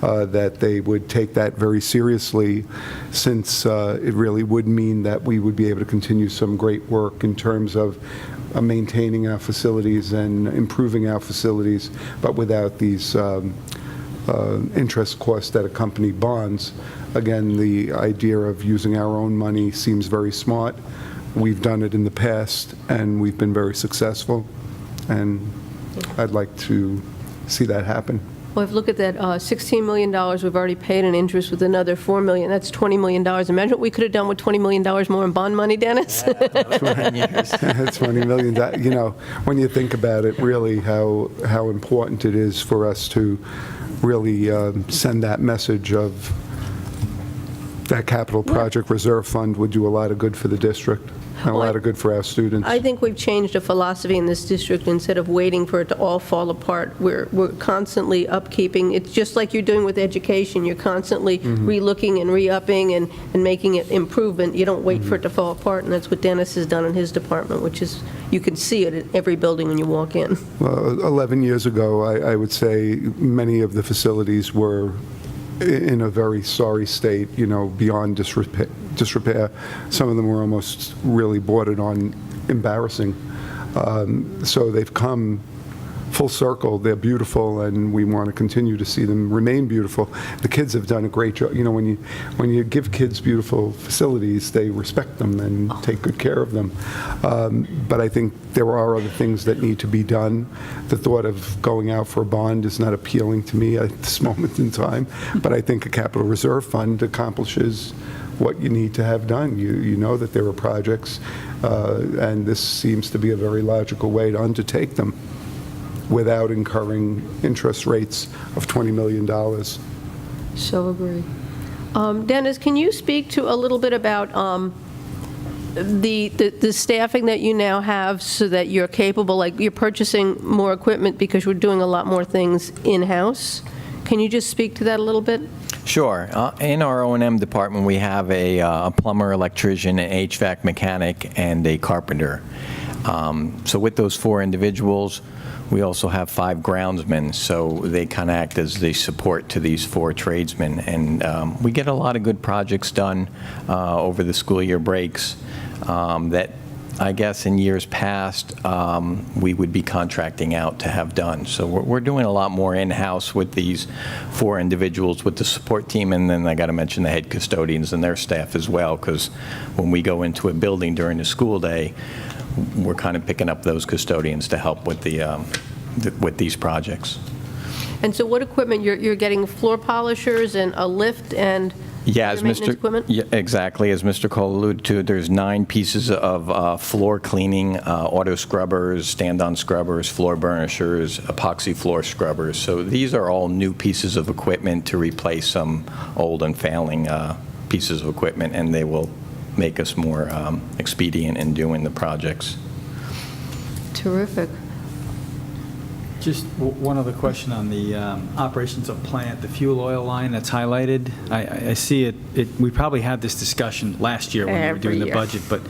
that they would take that very seriously, since it really would mean that we would be able to continue some great work in terms of maintaining our facilities and improving our facilities, but without these interest costs that accompany bonds. Again, the idea of using our own money seems very smart. We've done it in the past, and we've been very successful, and I'd like to see that happen. Well, if you look at that $16 million we've already paid in interest with another $4 million, that's $20 million. Imagine what we could have done with $20 million more in bond money, Dennis? $20 million. You know, when you think about it, really how important it is for us to really send that message of that Capital Project Reserve Fund would do a lot of good for the district and a lot of good for our students. I think we've changed the philosophy in this district. Instead of waiting for it to all fall apart, we're constantly upkeeping. It's just like you're doing with education. You're constantly re-looking and re-upping and making it improvement. You don't wait for it to fall apart, and that's what Dennis has done in his department, which is, you can see it in every building when you walk in. Well, 11 years ago, I would say many of the facilities were in a very sorry state, you know, beyond disrepair. Some of them were almost really bordered on embarrassing. So they've come full circle. They're beautiful, and we want to continue to see them remain beautiful. The kids have done a great job. You know, when you give kids beautiful facilities, they respect them and take good care of them. But I think there are other things that need to be done. The thought of going out for a bond is not appealing to me at this moment in time, but I think a capital reserve fund accomplishes what you need to have done. You know that there are projects, and this seems to be a very logical way to undertake them without incurring interest rates of $20 million. So agree. Dennis, can you speak to a little bit about the staffing that you now have so that you're capable, like you're purchasing more equipment because we're doing a lot more things in-house? Can you just speak to that a little bit? Sure. In our O&M department, we have a plumber, electrician, an HVAC mechanic, and a carpenter. So with those 4 individuals, we also have 5 groundsmen, so they kind of act as the support to these 4 tradesmen. And we get a lot of good projects done over the school year breaks that I guess in years past we would be contracting out to have done. So we're doing a lot more in-house with these 4 individuals with the support team, and then I got to mention the head custodians and their staff as well, because when we go into a building during the school day, we're kind of picking up those custodians to help with with these projects. And so what equipment, you're getting floor polishers and a lift and Yeah, other maintenance equipment? Yeah, exactly. As Mr. Cole alluded to, there's 9 pieces of floor cleaning, auto scrubbers, stand-on scrubbers, floor burnishers, epoxy floor scrubbers. So these are all new pieces of equipment to replace some old and failing pieces of equipment, and they will make us more expedient in doing the projects. Terrific. Just one other question on the operations of plant, the fuel oil line that's highlighted. I see it, we probably had this discussion last year when we were doing the budget, but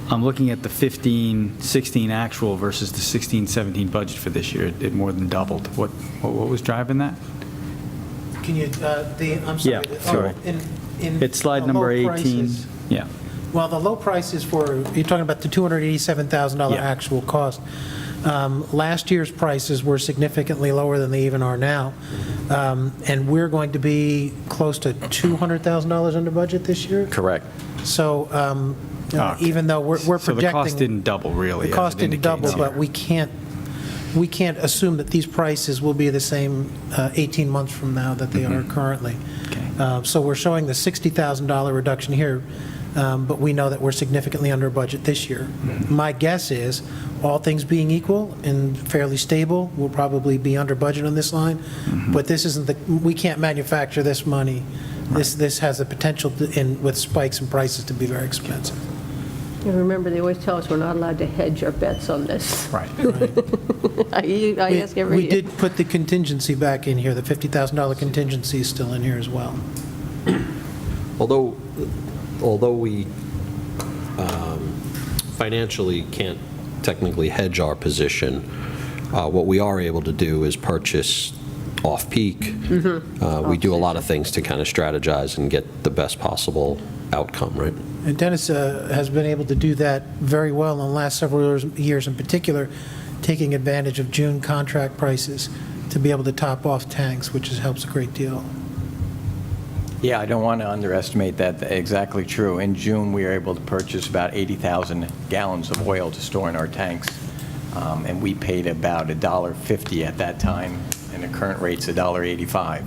I'm looking at the 15-16 actual versus the 16-17 budget for this year. It more than doubled. What was driving that? Can you, I'm sorry. Yeah, sorry. It's slide number 18. Yeah. Well, the low price is for, you're talking about the $287,000 actual cost. Last year's prices were significantly lower than they even are now, and we're going to be close to $200,000 under budget this year? Correct. So even though we're projecting... So the cost didn't double, really. The cost didn't double, but we can't assume that these prices will be the same 18 months from now that they are currently. Okay. So we're showing the $60,000 reduction here, but we know that we're significantly under budget this year. My guess is, all things being equal and fairly stable, we'll probably be under budget on this line, but this isn't we can't manufacture this money. This has the potential with spikes in prices to be very expensive. And remember, they always tell us we're not allowed to hedge our bets on this. Right. I ask every We year. did put the contingency back in here. The $50,000 contingency is still in here as well. Although we financially can't technically hedge our position, what we are able to do is purchase off-peak. We do a lot of things to kind of strategize and get the best possible outcome, right? And Dennis has been able to do that very well in the last several years, in particular, taking advantage of June contract prices to be able to top off tanks, which helps a great deal. Yeah, I don't want to underestimate that. Exactly true. In June, we were able to purchase about 80,000 gallons of oil to store in our tanks, and we paid about $1.50 at that time, and the current rate's $1.85.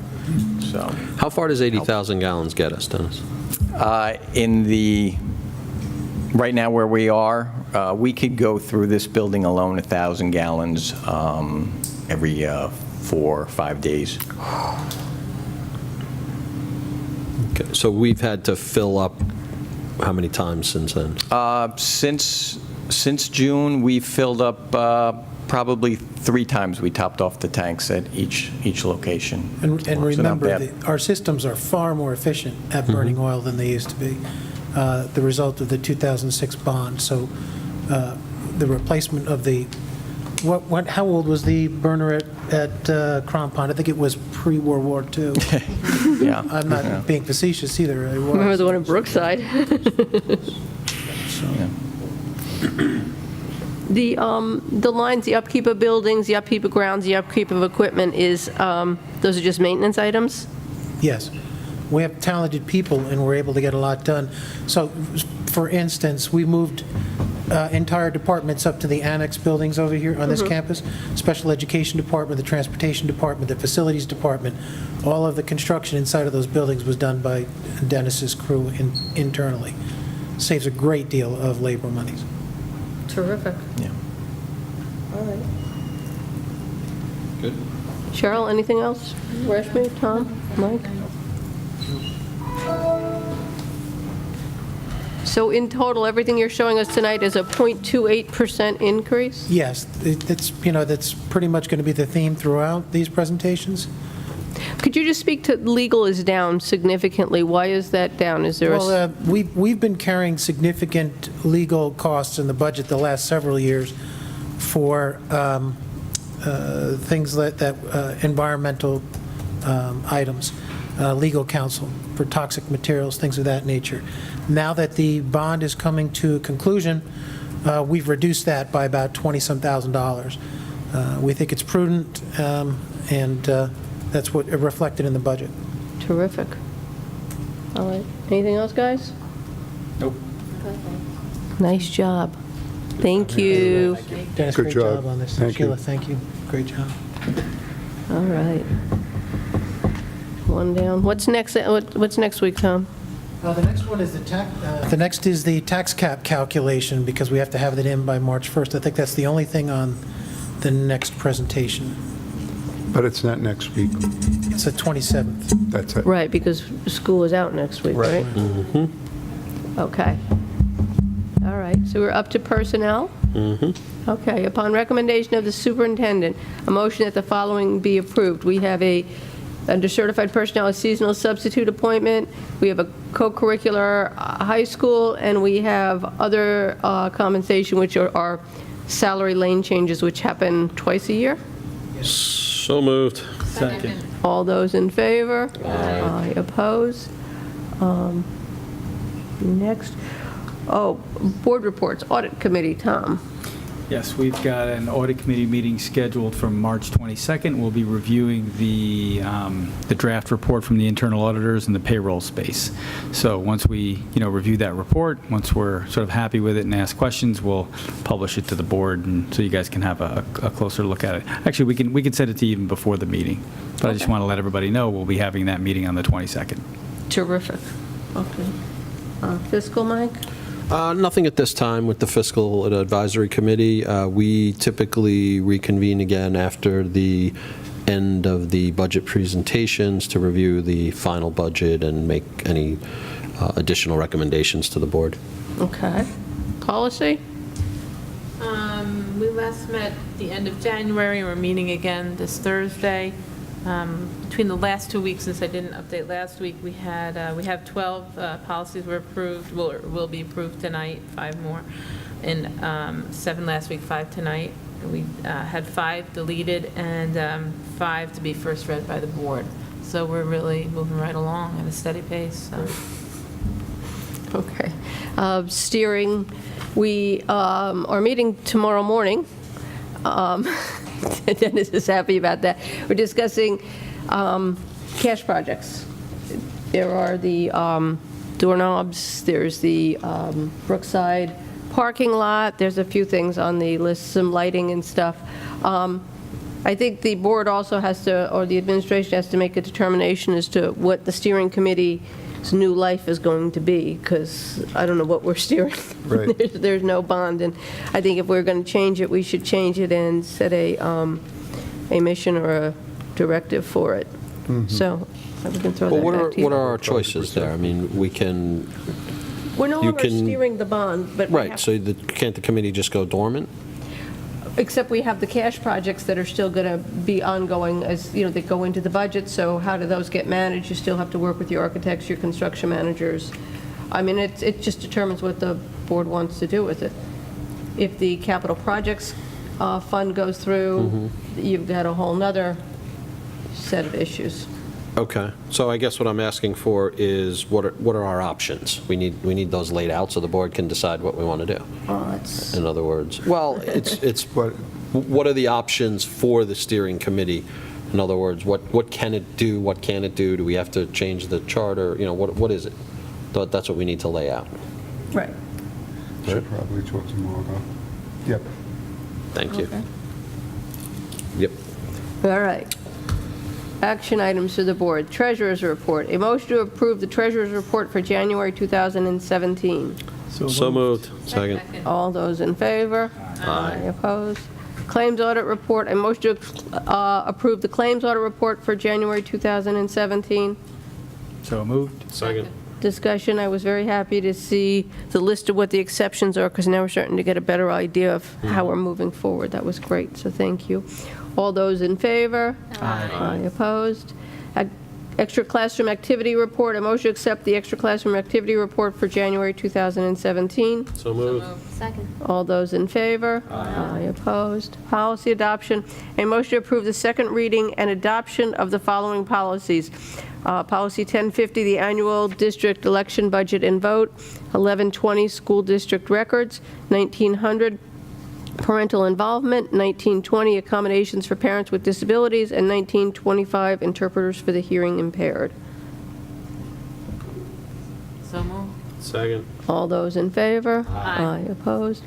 So, how far does 80,000 gallons get us, Dennis? Right now where we are, we could go through this building alone 1,000 gallons every 4 or 5 days. Okay, so we've had to fill up how many times since then? Since June, we've filled up probably 3 times. We topped off the tanks at each location. And So not remember, bad. our systems are far more efficient at burning oil than they used to be, the result of the 2006 bond. So the replacement of the, how old was the burner at Crom Pond? I think it was pre-World War II. Yeah. I'm not being facetious either. It was. Remember the one in Brookside? The lines, the upkeep of buildings, the upkeep of grounds, the upkeep of equipment is, those are just maintenance items? Yes. We have talented people, and we're able to get a lot done. So, for instance, we moved entire departments up to the annex buildings over here on this campus, special education department, the transportation department, the facilities department, all of the construction inside of those buildings was done by Dennis's crew internally. Saves a great deal of labor monies. Terrific. Yeah. All right. Good. Cheryl, anything else? Rashmi, Tom, Mike? So in total, everything you're showing us tonight is a 0.28% increase? Yes, that's pretty much going to be the theme throughout these presentations. Could you just speak to legal is down significantly? Why is that down? Is there Well, we've been carrying significant legal costs in the budget the last several years for things that environmental items, legal counsel for toxic materials, things of that nature. Now that the bond is coming to a conclusion, we've reduced that by about $20-some thousand. We think it's prudent, and that's what reflected in the budget. Terrific. All right. Anything else, guys? Nope. Nice job. Thank you. Dennis, Good great job. job on this. Thank you. Sheila, thank you. Great job. All right. One down. What's next? What's next week, Tom? The next one is the next is the tax cap calculation, because we have to have it in by March 1st. I think that's the only thing on the next presentation. But it's not next week. It's the 27th. That's it. Right, because school is out next week, right? Okay. All right, so we're up to personnel? Okay, upon recommendation of the superintendent, a motion that the following be approved. We have under certified personnel, a seasonal substitute appointment. We have a co-curricular high school, and we have other compensation, which are salary lane changes, which happen twice a year. So moved. Second. All those in favor? Aye. Opposed? Next. Oh, board reports, audit committee, Tom. Yes, we've got an audit committee meeting scheduled for March 22nd. We'll be reviewing the draft report from the internal auditors in the payroll space. So once we, review that report, once we're sort of happy with it and ask questions, we'll publish it to the board, and so you guys can have a closer look at it. Actually, we can send it to you even before the meeting, but I just want to let everybody know we'll be having that meeting on the 22nd. Terrific. Okay. Fiscal, Mike? Nothing at this time with the Fiscal Advisory Committee. We typically reconvene again after the end of the budget presentations to review the final budget and make any additional recommendations to the board. Okay. Policy? We last met at the end of January, and we're meeting again this Thursday. Between the last 2 weeks, since I didn't update last week, we have 12 policies were approved, will be approved tonight, 5 more, and 7 last week, 5 tonight. We had 5 deleted and 5 to be first read by the board. So we're really moving right along at a steady pace. So. Okay. Steering, we are meeting tomorrow morning. Dennis is happy about that. We're discussing cash projects. There are the doorknobs, there's the Brookside parking lot, there's a few things on the list, some lighting and stuff. I think the board also has to, or the administration has to make a determination as to what the steering committee's new life is going to be, because I don't know what we're steering. Right. There's no bond, and I think if we're going to change it, we should change it and set a mission or a directive for it. So we can throw that back to you. What are our choices there? I mean, we can... We're no longer steering the bond, but we Right, have- so can't the committee just go dormant? except we have the cash projects that are still going to be ongoing as, that go into the budget, so how do those get managed? You still have to work with your architects, your construction managers. I mean, it just determines what the board wants to do with it. If the capital projects fund goes through, you've got a whole nother set of issues. Okay, so I guess what I'm asking for is what are our options? We need those laid out so the board can decide what we want to do. In other words, well, it's what are the options for the steering committee? In other words, what can it do? What can it do? Do we have to change the charter? What is it? That's what we need to lay out. Right. Should probably talk to Margot. Yep. Thank you. Okay. Yep. All right. Action items to the board. Treasurer's report. A motion to approve the treasurer's report for January 2017. So moved. Second. All those in favor? Aye. Opposed? Claims audit report. A motion to approve the claims audit report for January 2017. So moved. Second. Discussion. I was very happy to see the list of what the exceptions are, because now we're starting to get a better idea of how we're moving forward. That was great, so thank you. All those in favor? Aye. Opposed? Extra classroom activity report. A motion to accept the extra classroom activity report for January 2017. So moved. Second. All those in favor? Aye. Opposed? Policy adoption. A motion to approve the second reading and adoption of the following policies. Policy 1050, the annual district election budget and vote. 1120, school district records. 1900, parental involvement. 1920, accommodations for parents with disabilities. And 1925, interpreters for the hearing impaired. So moved. Second. All those in favor? Aye. Opposed?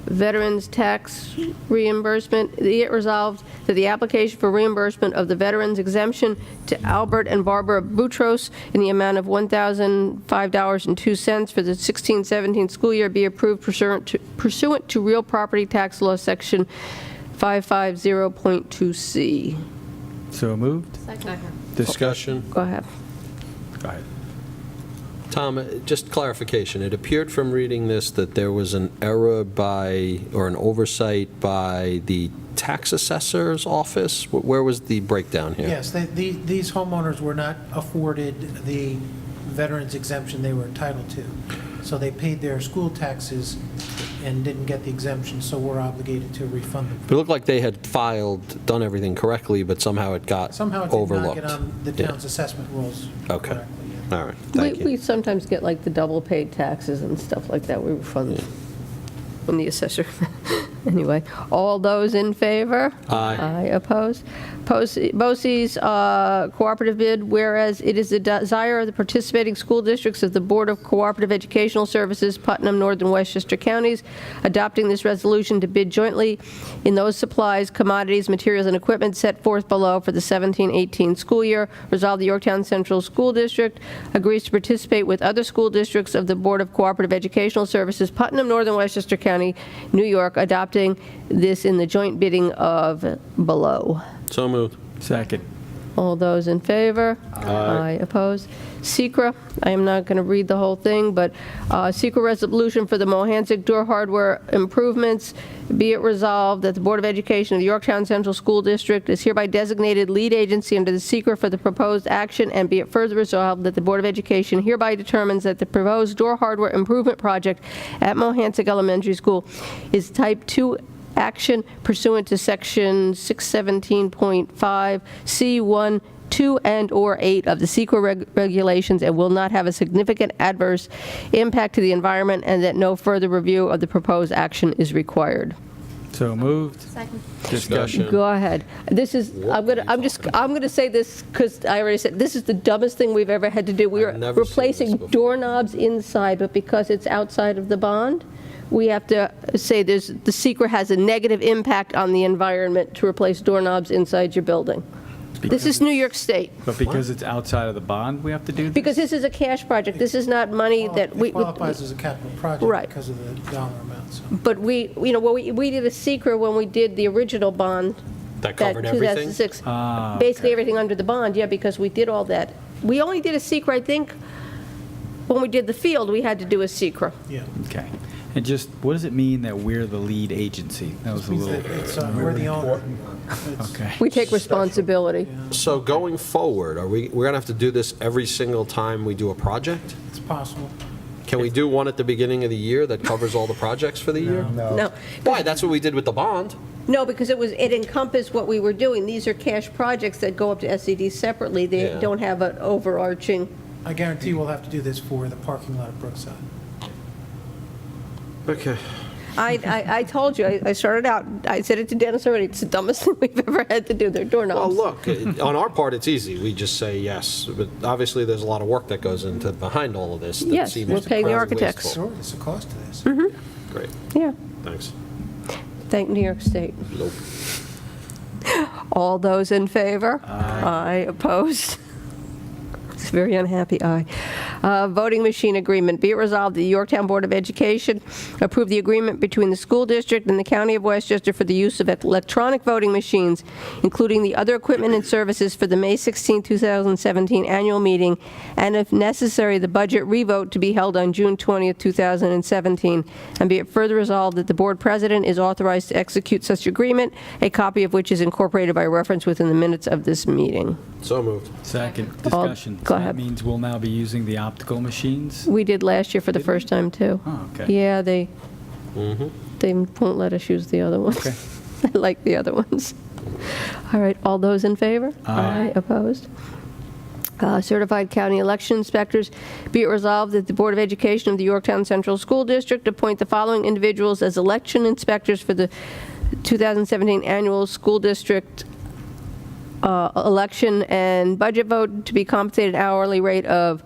Veterans tax reimbursement. Be it resolved that the application for reimbursement of the veterans exemption to Albert and Barbara Boutros in the amount of $1,005.02 for the 16-17 school year be approved pursuant to real property tax law section 550.2C. So moved. Second. Discussion. Go ahead. Go ahead. Tom, just clarification. It appeared from reading this that there was an error by, or an oversight by the tax assessor's office. Where was the breakdown here? Yes, these homeowners were not afforded the veterans exemption they were entitled to. So they paid their school taxes and didn't get the exemption, so we're obligated to refund them. It looked like they had filed, done everything correctly, but somehow it got Somehow it did overlooked. not get on the town's assessment rolls Okay. correctly. All right, thank you. We sometimes get like the double paid taxes and stuff like that. We refund when the assessor. Anyway, all those in favor? Aye. Aye. Opposed? BOCES cooperative bid, whereas it is the desire of the participating school districts of the Board of Cooperative Educational Services, Putnam, Northern Westchester counties, adopting this resolution to bid jointly in those supplies, commodities, materials, and equipment set forth below for the 17-18 school year. Resolved, the Yorktown Central School District agrees to participate with other school districts of the Board of Cooperative Educational Services, Putnam, Northern Westchester County, New York, adopting this in the joint bidding of below. So moved. Second. All those in favor? Aye. Opposed? SECRA, I am not going to read the whole thing, but SECRA resolution for the Mohansick door hardware improvements. Be it resolved that the Board of Education of the Yorktown Central School District is hereby designated lead agency under the SECRA for the proposed action, and be it further resolved that the Board of Education hereby determines that the proposed door hardware improvement project at Mohansick Elementary School is type 2 action pursuant to section 617.5 C1, 2, and/or 8 of the SECRA regulations and will not have a significant adverse impact to the environment, and that no further review of the proposed action is required. So moved. Second. Discussion. Go ahead. This is, I'm gonna say this because I already said, this is the dumbest thing we've ever had to do. We I've were never seen replacing this before. doorknobs inside, but because it's outside of the bond, we have to say the SECRA has a negative impact on the environment to replace doorknobs inside your building. This is New York State. But because it's outside of the bond, we have to do this? Because this is a cash project. This is not money that we. It qualifies as a capital project Right. because of the dollar amount, so. But we did a SECRA when we did the original bond. That covered everything? 2006. Ah, Basically okay. everything under the bond, yeah, because we did all that. We only did a SECRA, I think, when we did the field, we had to do a SECRA. Yeah. Okay. And just, what does it mean that we're the lead agency? That was a little... It's, we're the owner. Okay. We take responsibility. So going forward, we're going to have to do this every single time we do a project? It's possible. Can we do one at the beginning of the year that covers all the projects for the year? No. Why? That's what we did with the bond. No, because it encompassed what we were doing. These are cash projects that go up to SED separately. They Yeah. don't have an overarching. I guarantee we'll have to do this for the parking lot at Brookside. Okay. I told you, I started out, I said it to Dennis already, it's the dumbest thing we've ever had to do. They're doorknobs. Well, look, on our part, it's easy. We just say yes. But obviously, there's a lot of work that goes into behind all of this. That Yes, seems we're paying the incredibly architects. wasteful. Sure, there's a cost to this. Great. Yeah. Thanks. Thank New York State. Nope. All those in favor? Aye. Opposed? It's a very unhappy aye. Voting machine agreement. Be it resolved that the Yorktown Board of Education approve the agreement between the school district and the County of Westchester for the use of electronic voting machines, including the other equipment and services for the May 16, 2017 annual meeting, and if necessary, the budget revote to be held on June 20, 2017. And be it further resolved that the board president is authorized to execute such agreement, a copy of which is incorporated by reference within the minutes of this meeting. So moved. Second. Discussion. Go So ahead. that means we'll now be using the optical machines? We did last year for the first time, too. Oh, okay. Yeah, they Mm-hmm. won't let us use the other ones. Okay. I like the other ones. All right, all those in favor? Aye. Opposed? Certified county election inspectors. Be it resolved that the Board of Education of the Yorktown Central School District appoint the following individuals as election inspectors for the 2017 annual school district election and budget vote to be compensated hourly rate of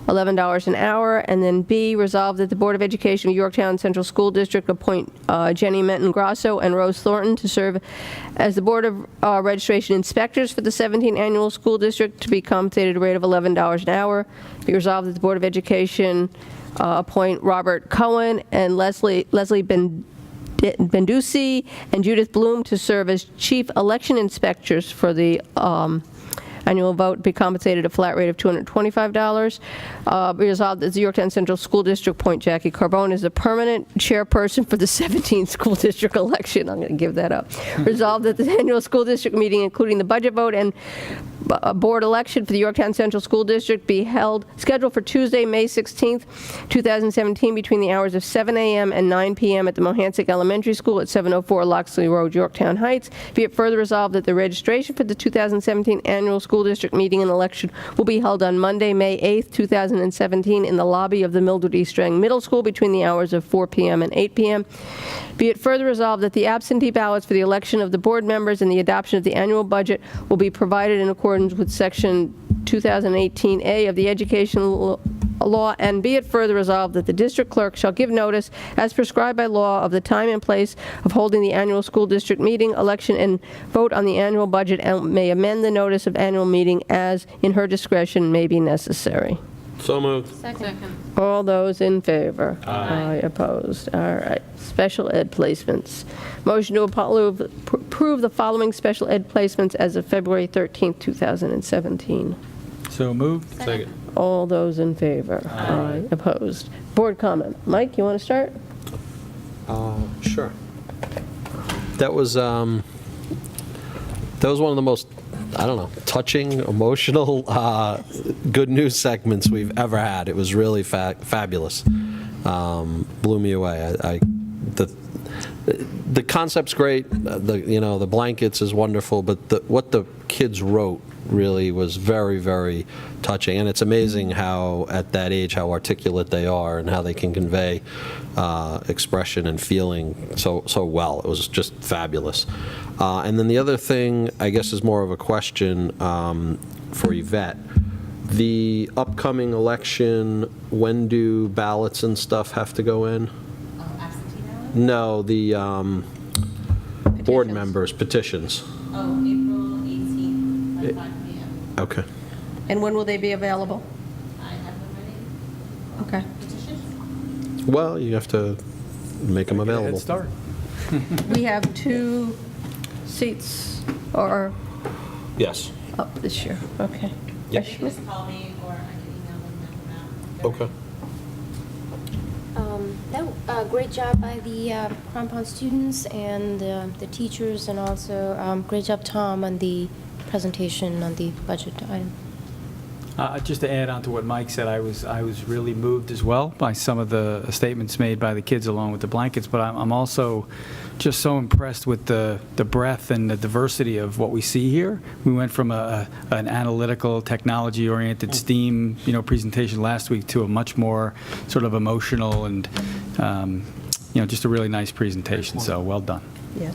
$11 an hour. And then B, resolved that the Board of Education of Yorktown Central School District appoint Jenny Menton Grasso and Rose Thornton to serve as the Board of Registration Inspectors for the 17 annual school district to be compensated at a rate of $11 an hour. Be resolved that the Board of Education appoint Robert Cohen and Leslie Bendusi and Judith Bloom to serve as chief election inspectors for the annual vote, be compensated at a flat rate of $225. Be resolved that the Yorktown Central School District appoint Jackie Carbone as the permanent chairperson for the 17th school district election. I'm going to give that up. Resolved that the annual school district meeting, including the budget vote and board election for the Yorktown Central School District, be scheduled for Tuesday, May 16th, 2017, between the hours of 7 a.m. and 9 p.m. at the Mohansick Elementary School at 704 Loxley Road, Yorktown Heights. Be it further resolved that the registration for the 2017 annual school district meeting and election will be held on Monday, May 8th, 2017, in the lobby of the Mildred E. Strang Middle School between the hours of 4 p.m. and 8 p.m. Be it further resolved that the absentee ballots for the election of the board members and the adoption of the annual budget will be provided in accordance with Section 2018A of the Education Law, and be it further resolved that the district clerk shall give notice, as prescribed by law, of the time and place of holding the annual school district meeting, election, and vote on the annual budget, and may amend the notice of annual meeting as, in her discretion, may be necessary. So moved. Second. All those in favor? Aye. Opposed? All right. Special ed placements. Motion to approve the following special ed placements as of February 13th, 2017. So moved. Second. All those in favor? Aye. Opposed? Board comment. Mike, you want to start? Sure. That was one of the most, I don't know, touching, emotional, good news segments we've ever had. It was really fabulous. Blew me away. The concept's great. The blankets is wonderful, but what the kids wrote really was very, very touching. And it's amazing how, at that age, how articulate they are and how they can convey expression and feeling so well. It was just fabulous. And then the other thing, I guess, is more of a question for Yvette. The upcoming election, when do ballots and stuff have to go in? Absentee ballot? No, the board members' petitions. Oh, April 18th at 5 p.m. Okay. And when will they be available? I have them ready. Okay. Petitions? Well, you have to make them available. Head start. We have 2 seats are Yes. up this year. Okay. Yep. You can just call me or I can email them now. Okay. Great job by the Crampon students and the teachers, and also great job, Tom, on the presentation on the budget item. Just to add on to what Mike said, I was really moved as well by some of the statements made by the kids along with the blankets, but I'm also just so impressed with the breadth and the diversity of what we see here. We went from an analytical, technology-oriented STEAM, presentation last week to a much more sort of emotional and, just a really nice presentation. So well done. Yeah.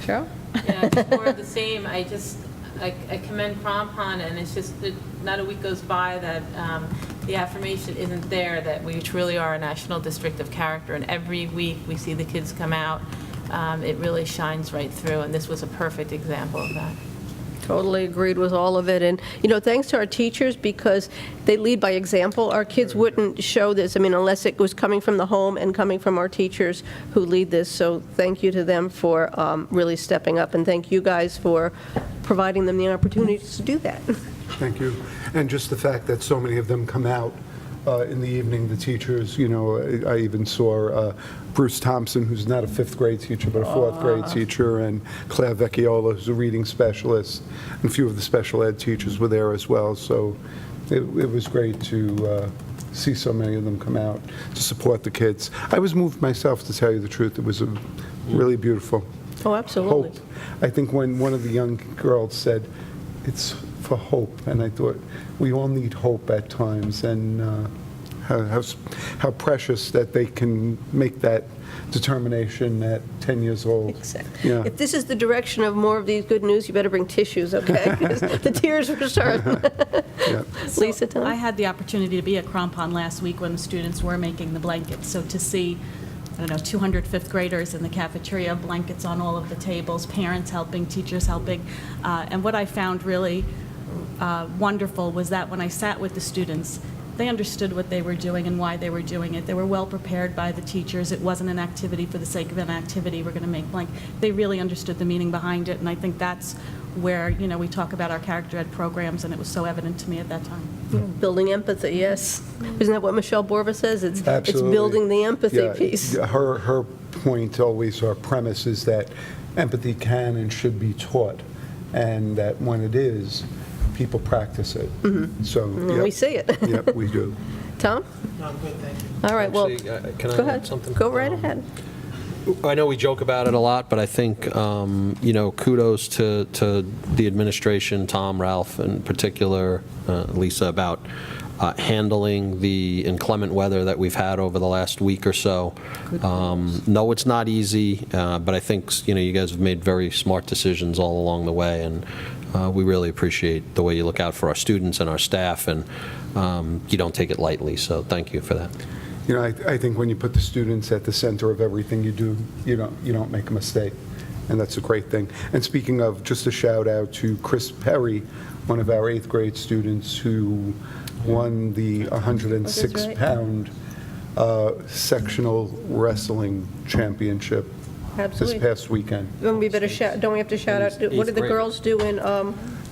Cheryl? Yeah, just more of the same. I commend Crampon, and it's just that not a week goes by that the affirmation isn't there that we truly are a national district of character, and every week we see the kids come out, it really shines right through, and this was a perfect example of that. Totally agreed with all of it. And, thanks to our teachers, because they lead by example. Our kids wouldn't show this, unless it was coming from the home and coming from our teachers who lead this. So thank you to them for really stepping up, and thank you guys for providing them the opportunities to do that. Thank you. And just the fact that so many of them come out in the evening, the teachers, I even saw Bruce Thompson, who's not a 5th grade teacher, but a 4th grade teacher, and Claire Vecchiola, who's a reading specialist, and a few of the special ed teachers were there as well. So it was great to see so many of them come out to support the kids. I was moved myself, to tell you the truth. It was really beautiful. Oh, absolutely. Hope. I think when one of the young girls said, it's for hope, and I thought we all need hope at times, and how precious that they can make that determination at 10 years old. Exactly. Yeah. If this is the direction of more of these good news, you better bring tissues, okay? 'Cause the tears are starting. Yeah. Lisa, Tom? I had the opportunity to be at Crampon last week when the students were making the blankets. So to see, 200 5th graders in the cafeteria, blankets on all of the tables, parents helping, teachers helping. And what I found really wonderful was that when I sat with the students, they understood what they were doing and why they were doing it. They were well prepared by the teachers. It wasn't an activity for the sake of an activity. We're going to make blank. They really understood the meaning behind it, and I think that's where, we talk about our character ed programs, and it was so evident to me at that time. Building empathy, yes. Isn't that what Michelle Borba says? It's Absolutely. building the empathy Yeah, piece. Her point always, her premise is that empathy can and should be taught, and that when it is, people practice it. So And we see it. Yep, we do. Tom? No, I'm good, thank you. All right, well, Actually, can I go add ahead. something? Go right ahead. I know we joke about it a lot, but I think, kudos to the administration, Tom, Ralph in particular, Lisa, about handling the inclement weather that we've had over the last week or so. No, it's not easy, but I think, you guys have made very smart decisions all along the way, and we really appreciate the way you look out for our students and our staff, and you don't take it lightly, so thank you for that. I think when you put the students at the center of everything you do, you don't make a mistake, and that's a great thing. And speaking of, just a shout out to Chris Perry, one of our 8th grade students who won the 106-pound sectional wrestling championship Absolutely. this past weekend. Don't we have to shout out, what did the girls do in,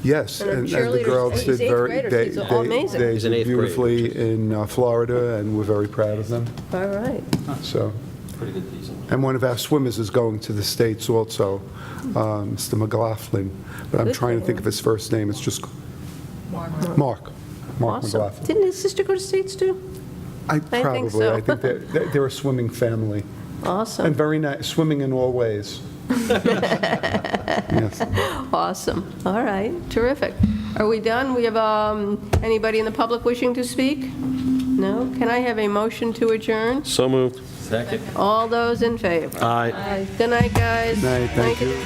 Yes, and our and the cheerleaders, girls these did eighth very, graders, these are all amazing. they He's an did eighth grader, beautifully in Florida, and we're very proud of them. all right. So, Pretty good season. and one of our swimmers is going to the States also, Mr. McLaughlin, but I'm Good trying to for think him. of his first name. It's just Mark Awesome. McLaughlin. Didn't his sister go to States too? I think probably, so. I think they're a swimming family, Awesome. and very nice, swimming in all ways. Yes. Awesome. All right, terrific. Are we done? We have anybody in the public wishing to speak? No? Can I have a motion to adjourn? So moved. Second. All those in favor? Aye. Good night, guys. Night, thank you.